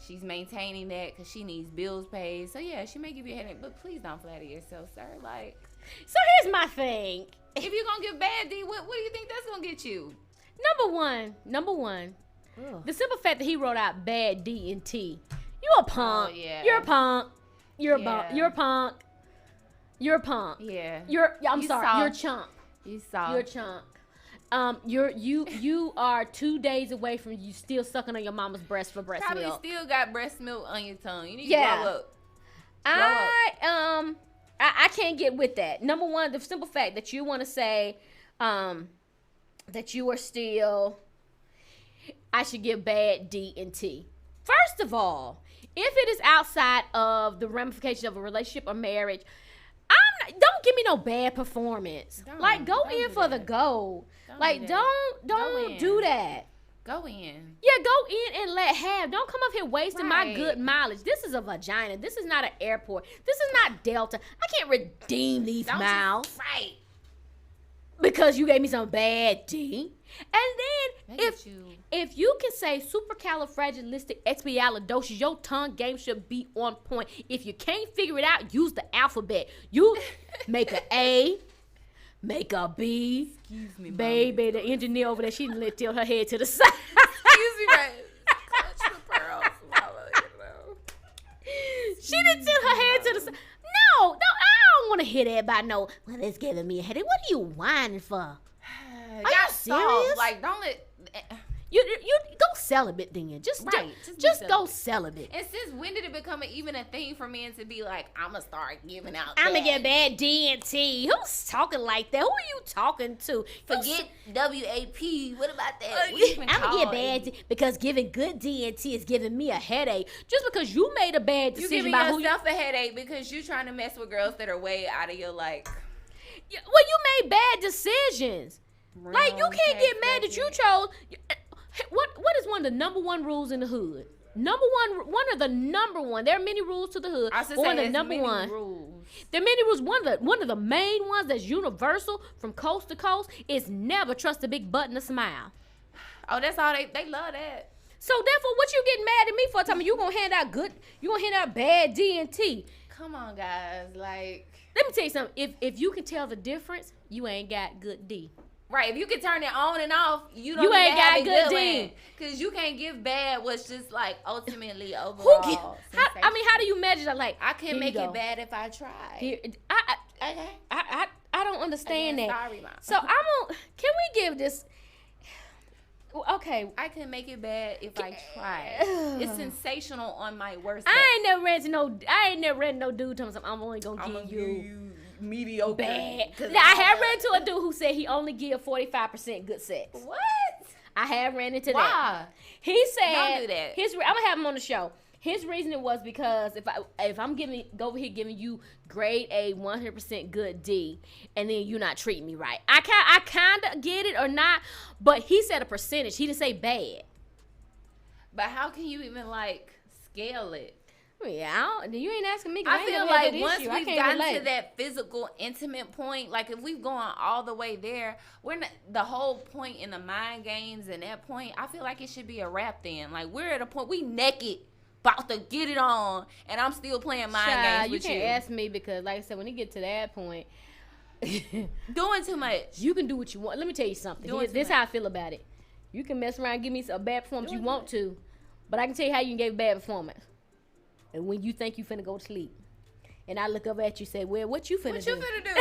She's maintaining that because she needs bills paid. So, yeah, she may give you a headache, but please don't flatter yourself, sir. Like, so here's my thing. If you're going to get bad D, what do you think that's going to get you? Number one, ugh. The simple fact that he wrote out bad D and T. You a punk. Oh, yeah. You're a punk. You're a punk. You're a punk. Yeah. You're a chump. You soft. You're a chump. You are 2 days away from you still sucking on your mama's breast for breast milk. Probably still got breast milk on your tongue. You need to grow up. I can't get with that. Number one, the simple fact that you want to say that you are still, I should give bad D and T. First of all, if it is outside of the ramifications of a relationship or marriage, don't don't give me no bad performance. Like, go in for the gold. Like, don't do that. Go in. Yeah, go in and let have. Don't come up here wasting my good mileage. This is a vagina. This is not an airport. This is not Delta. I can't redeem these miles. Right. Because you gave me some bad D. And then if you can say supercalifragilisticexpialidocious, your tongue game should be on point. If you can't figure it out, use the alphabet. You make a A, make a B. Excuse me, baby. The engineer over there, she didn't tilt her head to the side. Excuse me, right? Clutch the pearls, mama, you know. She didn't tilt her head to the side. No, I don't want to hear that about no. Well, it's giving me a headache. What are you whining for? Are you serious? Like, don't let. You go celibate then. Just go celibate. And since when did it become even a thing for men to be like, I'm gonna start giving out? I'm gonna get bad D and T. Who's talking like that? Who are you talking to? Forget WAP. What about that? I'm gonna get bad D because giving good D and T is giving me a headache. Just because you made a bad decision, you giving yourself a headache because you trying to mess with girls that are way out of your like. Well, you made bad decisions. Like, you can't get mad that you chose. What is one of the number one rules in the hood? One of the number one. There are many rules to the hood. I should say the number many one. Rules. There are many rules. One of the main ones that's universal from coast to coast is never trust a big butt and a smile. Oh, that's all they love that. So therefore, what you getting mad at me for? Tell me you gonna hand out bad D and T. Come on, guys. Like, let me tell you something. If you can tell the difference, you ain't got good D. Right, if you can turn it on and off, you ain't got good D. Because you can't give bad what's just like ultimately overall. How do you measure that? Like, I can make it bad if I try. I don't understand that. Sorry, Mom. So can we give this? Okay, I can make it bad if I try. It's sensational on my worst day. I ain't never ran no dude telling me I'm only gonna give you mediocre. Bad. I have ran into a dude who said he only give 45% good sex. What? I have ran into that. Why? He said, don't do that. I'm gonna have him on the show. His reasoning was because if I'm over here giving you grade A 100% good D, and then you not treating me right, I kind of get it or not, but he said a percentage. He didn't say bad. But how can you even like scale it? Yeah, you ain't asking me. I feel like once we've gotten to that physical, intimate point, like if we've gone all the way there, we're not, the whole point in the mind games and that point, I feel like it should be a wrap then. Like we're at a point, we naked, about to get it on, and I'm still playing mind games with you. You can't ask me because, like I said, when it get to that point, doing too much. You can do what you want. Let me tell you something. This is how I feel about it. You can mess around and give me a bad performance you want to, but I can tell you how you can give a bad performance. And when you think you finna go to sleep, and I look up at you, say, "Well, what you finna do? What you finna do?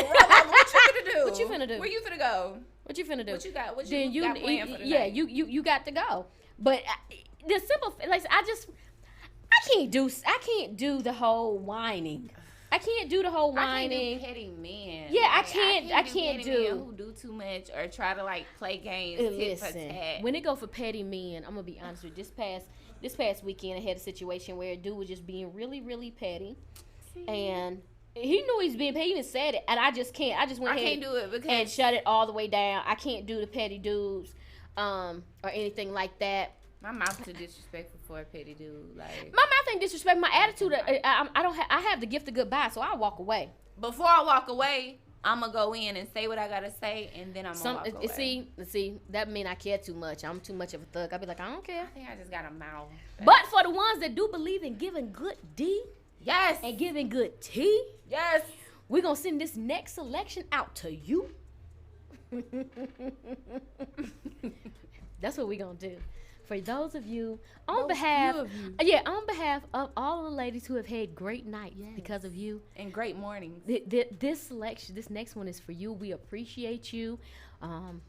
What you finna do? What you finna do? Where you finna go? What you finna do? What you got? What then you got planned for the night? You got to go. But the simple, like I can't do the whole whining. I can't do the whole whining. I can't do petty men. Yeah, like, I can't do men who do too much or try to like play games. Listen, when it go for petty men, I'm gonna be honest with you. This past weekend, I had a situation where a dude was just being really, really petty, and he knew he was being petty. He even said it, and I just can't. I just went ahead can't do it because and shut it all the way down. I can't do the petty dudes, or anything like that. My mouth too disrespectful for a petty dude. Like my mouth ain't disrespectful. My attitude, I have the gift of goodbye, so I walk away. Before I walk away, I'm gonna go in and say what I gotta say, and then I'm gonna walk away. See, that mean I care too much. I'm too much of a thug. I'd be like, I don't care. I think I just got a mouth. But for the ones that do believe in giving good D, yes, and giving good T, yes, we're gonna send this next selection out to you. That's what we're gonna do. For those of you, on behalf of all the ladies who have had great nights because of you and great mornings, this selection, this next one is for you. We appreciate you.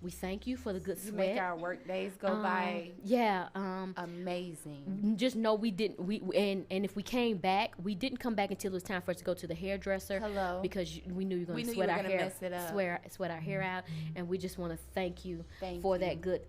We thank you for the good sweat. Make our work days go by. Yeah. Amazing. Just know we didn't. And if we came back, we didn't come back until it was time for us to go to the hairdresser. Hello. Because we knew you were going to sweat our hair, mess it up. Sweat our hair out, and we just want to thank you for that good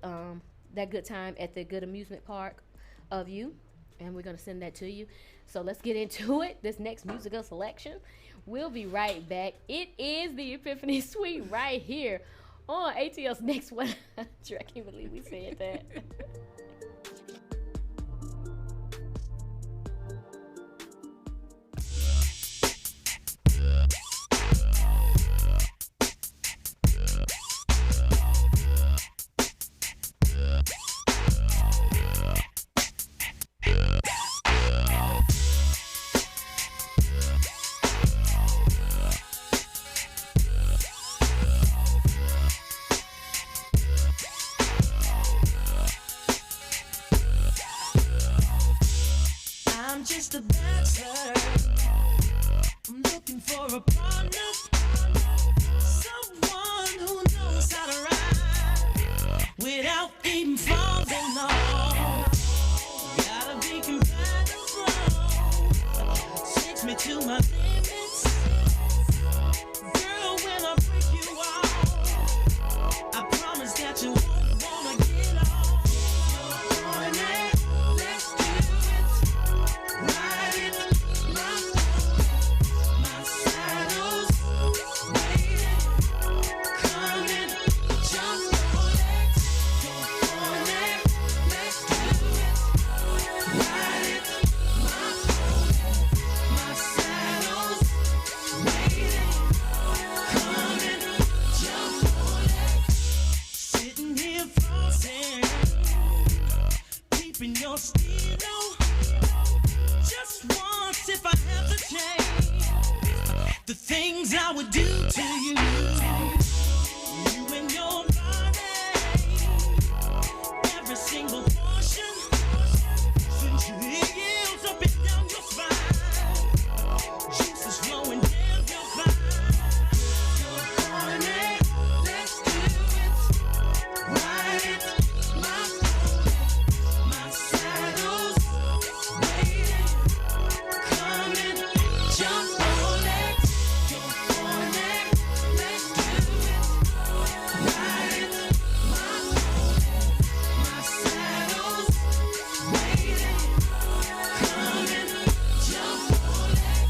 time at the good amusement park of you, and we're going to send that to you. So let's get into it. This next musical selection, We'll be right back. It is the Epiphany Suite right here on ATL's Next 100. I can't believe we said that. I'm just a bachelor. I'm looking for a partner, someone who knows how to ride without even falling off. Gotta be compatible. Takes me to my limits. Girl, when I break you off, I promise that you won't wanna get off. Let's do it. Ride it, my saddle's waiting. Come and jump on it. Let's do it. Ride it, my saddle's waiting. Come and jump on it. Sitting here frozen, keeping your stilo. Just once, if I have the chance, the things I would do to you. You and your body, every single portion, since your heels up and down your spine, juices flowing down your spine. Honey, let's do it. Ride it, my saddle's waiting. Come and jump on it. Jump on it. Let's do it. Ride it, my saddle's waiting. Come and jump on it.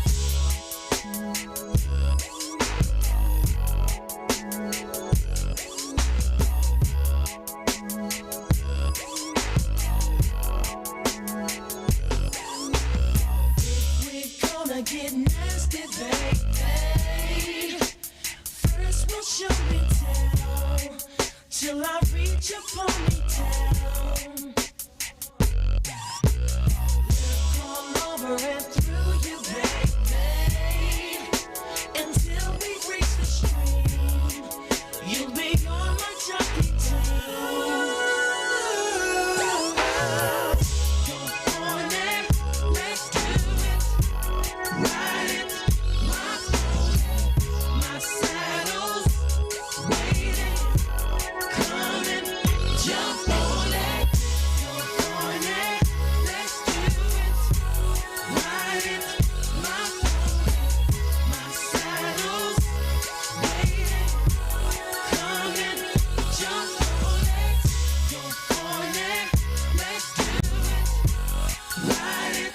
We're gonna get nasty, baby. First we'll show and tell, till I reach your ponytail. Look all over and through you, baby, until we reach the stream. You'll be on my jockey team. Jump on it, let's do it. Ride it, my saddle's waiting. Come and jump on it. Jump on it, let's do it. Ride it, my saddle's waiting. Come and jump on it. Jump on it, let's do it. Ride it,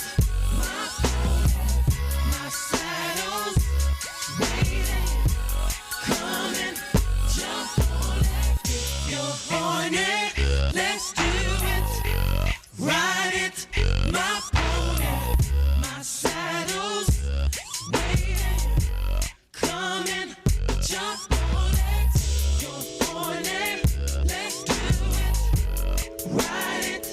my saddle's waiting. Come and jump on it. If you're horny, let's do it. Ride it, my pony. My saddle's waiting. Come and jump on it. Jump on it. Let's do it. Ride it.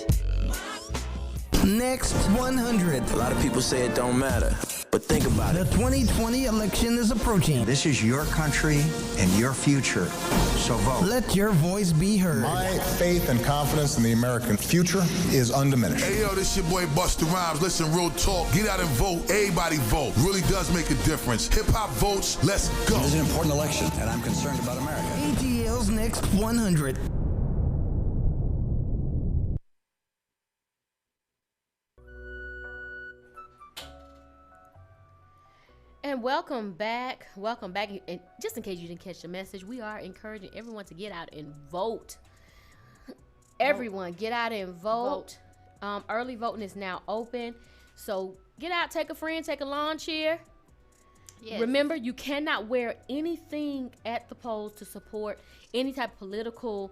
Next 100. A lot of people say it don't matter, but think about The it. 2020 election is approaching. This is your country and your future. So vote. Let your voice be heard. My faith and confidence in the American future is undiminished. Hey, yo, this your boy Busta Rhymes. Listen, real talk. Get out and vote. Everybody vote. Really does make a difference. Hip-hop votes. Let's go. It is an important election, and I'm concerned about America. ATL's Next 100. And welcome back. Welcome back. And just in case you didn't catch the message, we are encouraging everyone to get out and vote. Everyone, get out and vote. Early voting is now open. So get out, take a friend, take a lawn chair. Yes. Remember, you cannot wear anything at the polls to support any type of political,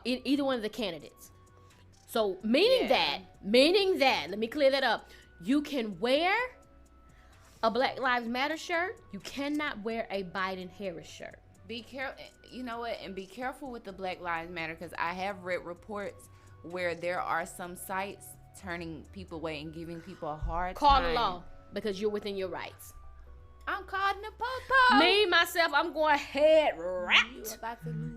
either one of the candidates. So, meaning that, let me clear that up. You can wear a Black Lives Matter shirt. You cannot wear a Biden-Harris shirt. Be careful. You know what? And be careful with the Black Lives Matter, because I have read reports where there are some sites turning people away and giving people a hard Call time. the law, because you're within your rights. I'm calling the popo. Me, myself, I'm going head wrapped.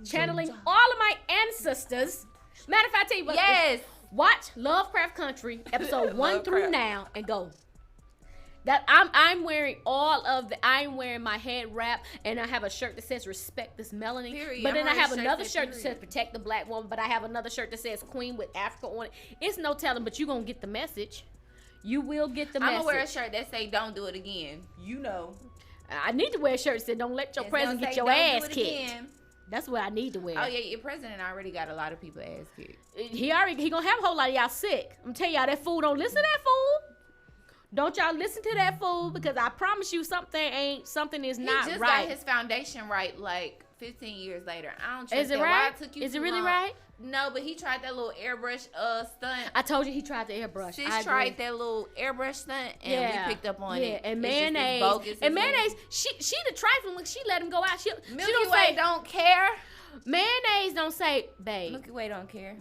Channeling all of my ancestors. Matter of fact, I tell you what. Yes. Watch Lovecraft Country, episode 1 through now, and go. That I'm wearing I'm wearing my head wrap, and I have a shirt that says respect this melanin. Period. But then I have another shirt that period. says protect the black woman, but I have another shirt that says queen with Africa on it. It's no telling, but you're going to get the message. You will get the message. I'm going to wear a shirt that say don't do it again. You know. I need to wear a shirt that says don't let your president get your ass kicked. Again. That's what I need to wear. Oh, yeah, your president already got a lot of people ass kicked. He gonna have a whole lot of y'all sick. I'm telling y'all, that fool don't listen to that fool. Don't y'all listen to that fool, because I promise you something is not right. He just got his foundation right like 15 years later. I don't trust Is it that. right? Why it took you Is it too really long? right? No, but he tried that little airbrush stunt. I told you he tried the airbrush. Sis tried that little airbrush stunt, and we picked up on it. And It's just as mayonnaise. bogus And as mayonnaise, she the trifling look. She let him go out. She don't Way say don't care. Mayonnaise don't say, babe. Milky Way don't care.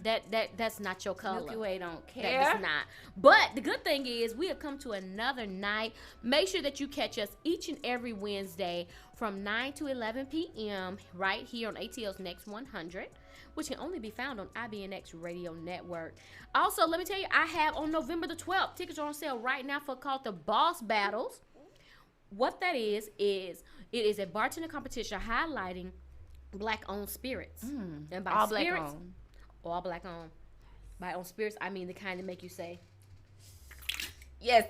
That's not your color. Milky Way don't care. That is not. But the good thing is we have come to another night. Make sure that you catch us each and every Wednesday from 9 to 11 p.m. right here on ATL's Next 100, which can only be found on IBNX Radio Network. Also, let me tell you, I have on November the 12th, tickets are on sale right now for called the Boss Battles. What that is it is a bartender competition highlighting Black-owned spirits. And by all spirits, Black-owned. All Black-owned. By owned spirits, I mean the kind that make you say, yes.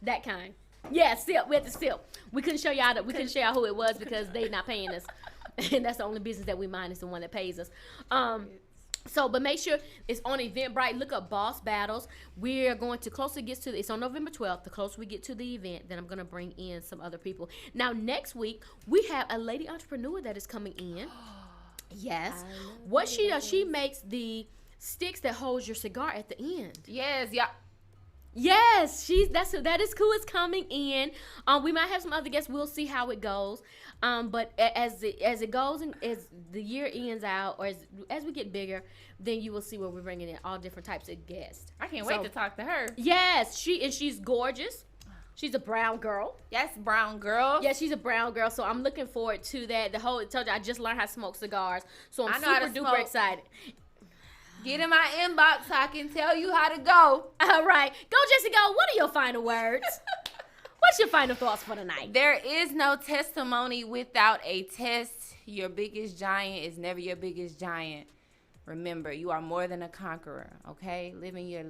that kind. Yeah, sip. We had to sip. We couldn't show y'all who it was because they not paying us. And that's the only business that we mind is the one that pays us. But make sure it's on Eventbrite. Look up Boss Battles. We're going to closer it gets to it's on November 12th. The closer we get to the event, then I'm going to bring in some other people. Now next week we have a lady entrepreneur that is coming in. Yes. What she does, she makes the sticks that holds your cigar at the end. Yes, yeah. Yes, that is cool. It's coming in. We might have some other guests. We'll see how it goes. But as it goes and as the year ends out, or as we get bigger, then you will see where we're bringing in all different types of guests. I can't wait to talk to her. Yes, she's gorgeous. She's a brown girl. Yes, brown girl. Yeah, she's a brown girl. So I'm looking forward to that. I told you I just learned how to smoke cigars. So I'm super duper excited. Get in my inbox so I can tell you how to go. All right. Go, Jesse, go. What are your final words? What's your final thoughts for tonight? There is no testimony without a test. Your biggest giant is never your biggest giant. Remember, you are more than a conqueror, okay? Living your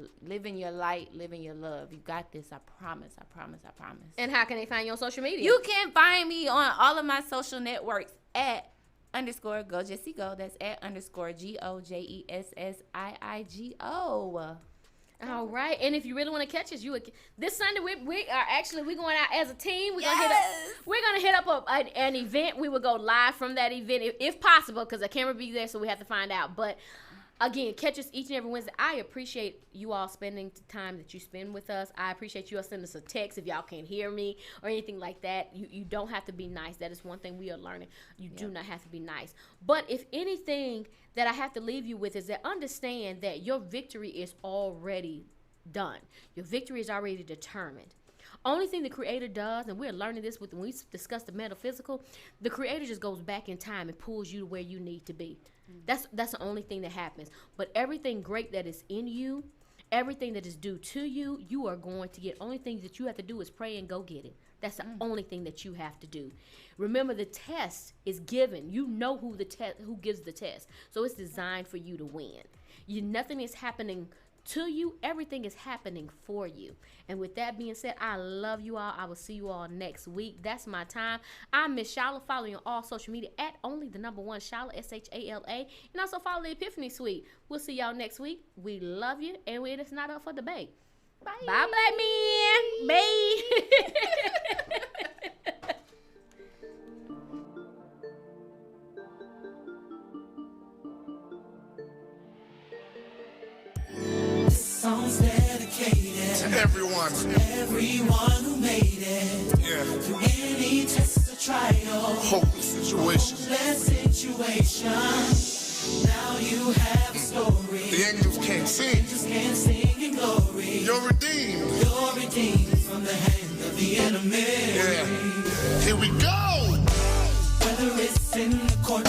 light, living your love. You got this. I promise. I promise. I promise. And how can they find you on social media? You can find me on all of my social networks at _Go Jessie Go. That's at _GOJESSIIGO. All right, and if you really want to catch us, this Sunday we are going out as a team. We're gonna hit up an event. We will go live from that event if possible, because the camera be there, so we have to find out. But again, catch us each and every Wednesday. I appreciate you all spending the time that you spend with us. I appreciate you all sending us a text if y'all can't hear me or anything like that. You don't have to be nice. That is one thing we are learning. You do not have to be nice. But if anything that I have to leave you with is that understand that your victory is already done. Your victory is already determined. Only thing the Creator does, and we're learning this when we discuss the metaphysical, the Creator just goes back in time and pulls you to where you need to be. That's the only thing that happens. But everything great that is in you, everything that is due to you, you are going to get. Only thing that you have to do is pray and go get it. That's the only thing that you have to do. Remember, the test is given. You know who gives the test. So it's designed for you to win. Nothing is happening to you. Everything is happening for you. And with that being said, I love you all. I will see you all next week. That's my time. I'm Miss Shala. Follow you on all social media at only the number one Shala, SHALA. And also follow the Epiphany Suite. We'll see y'all next week. We love you, and it is not up for debate. Bye, black men. Bye. This song's dedicated to everyone who made it. Yeah. Through any test or trial, Hopeless situation. Now you have a story. The angels can't sing. Angels can't sing in glory. You're redeemed. You're redeemed from the hand of the enemy. Yeah. Here we go. Whether it's in the court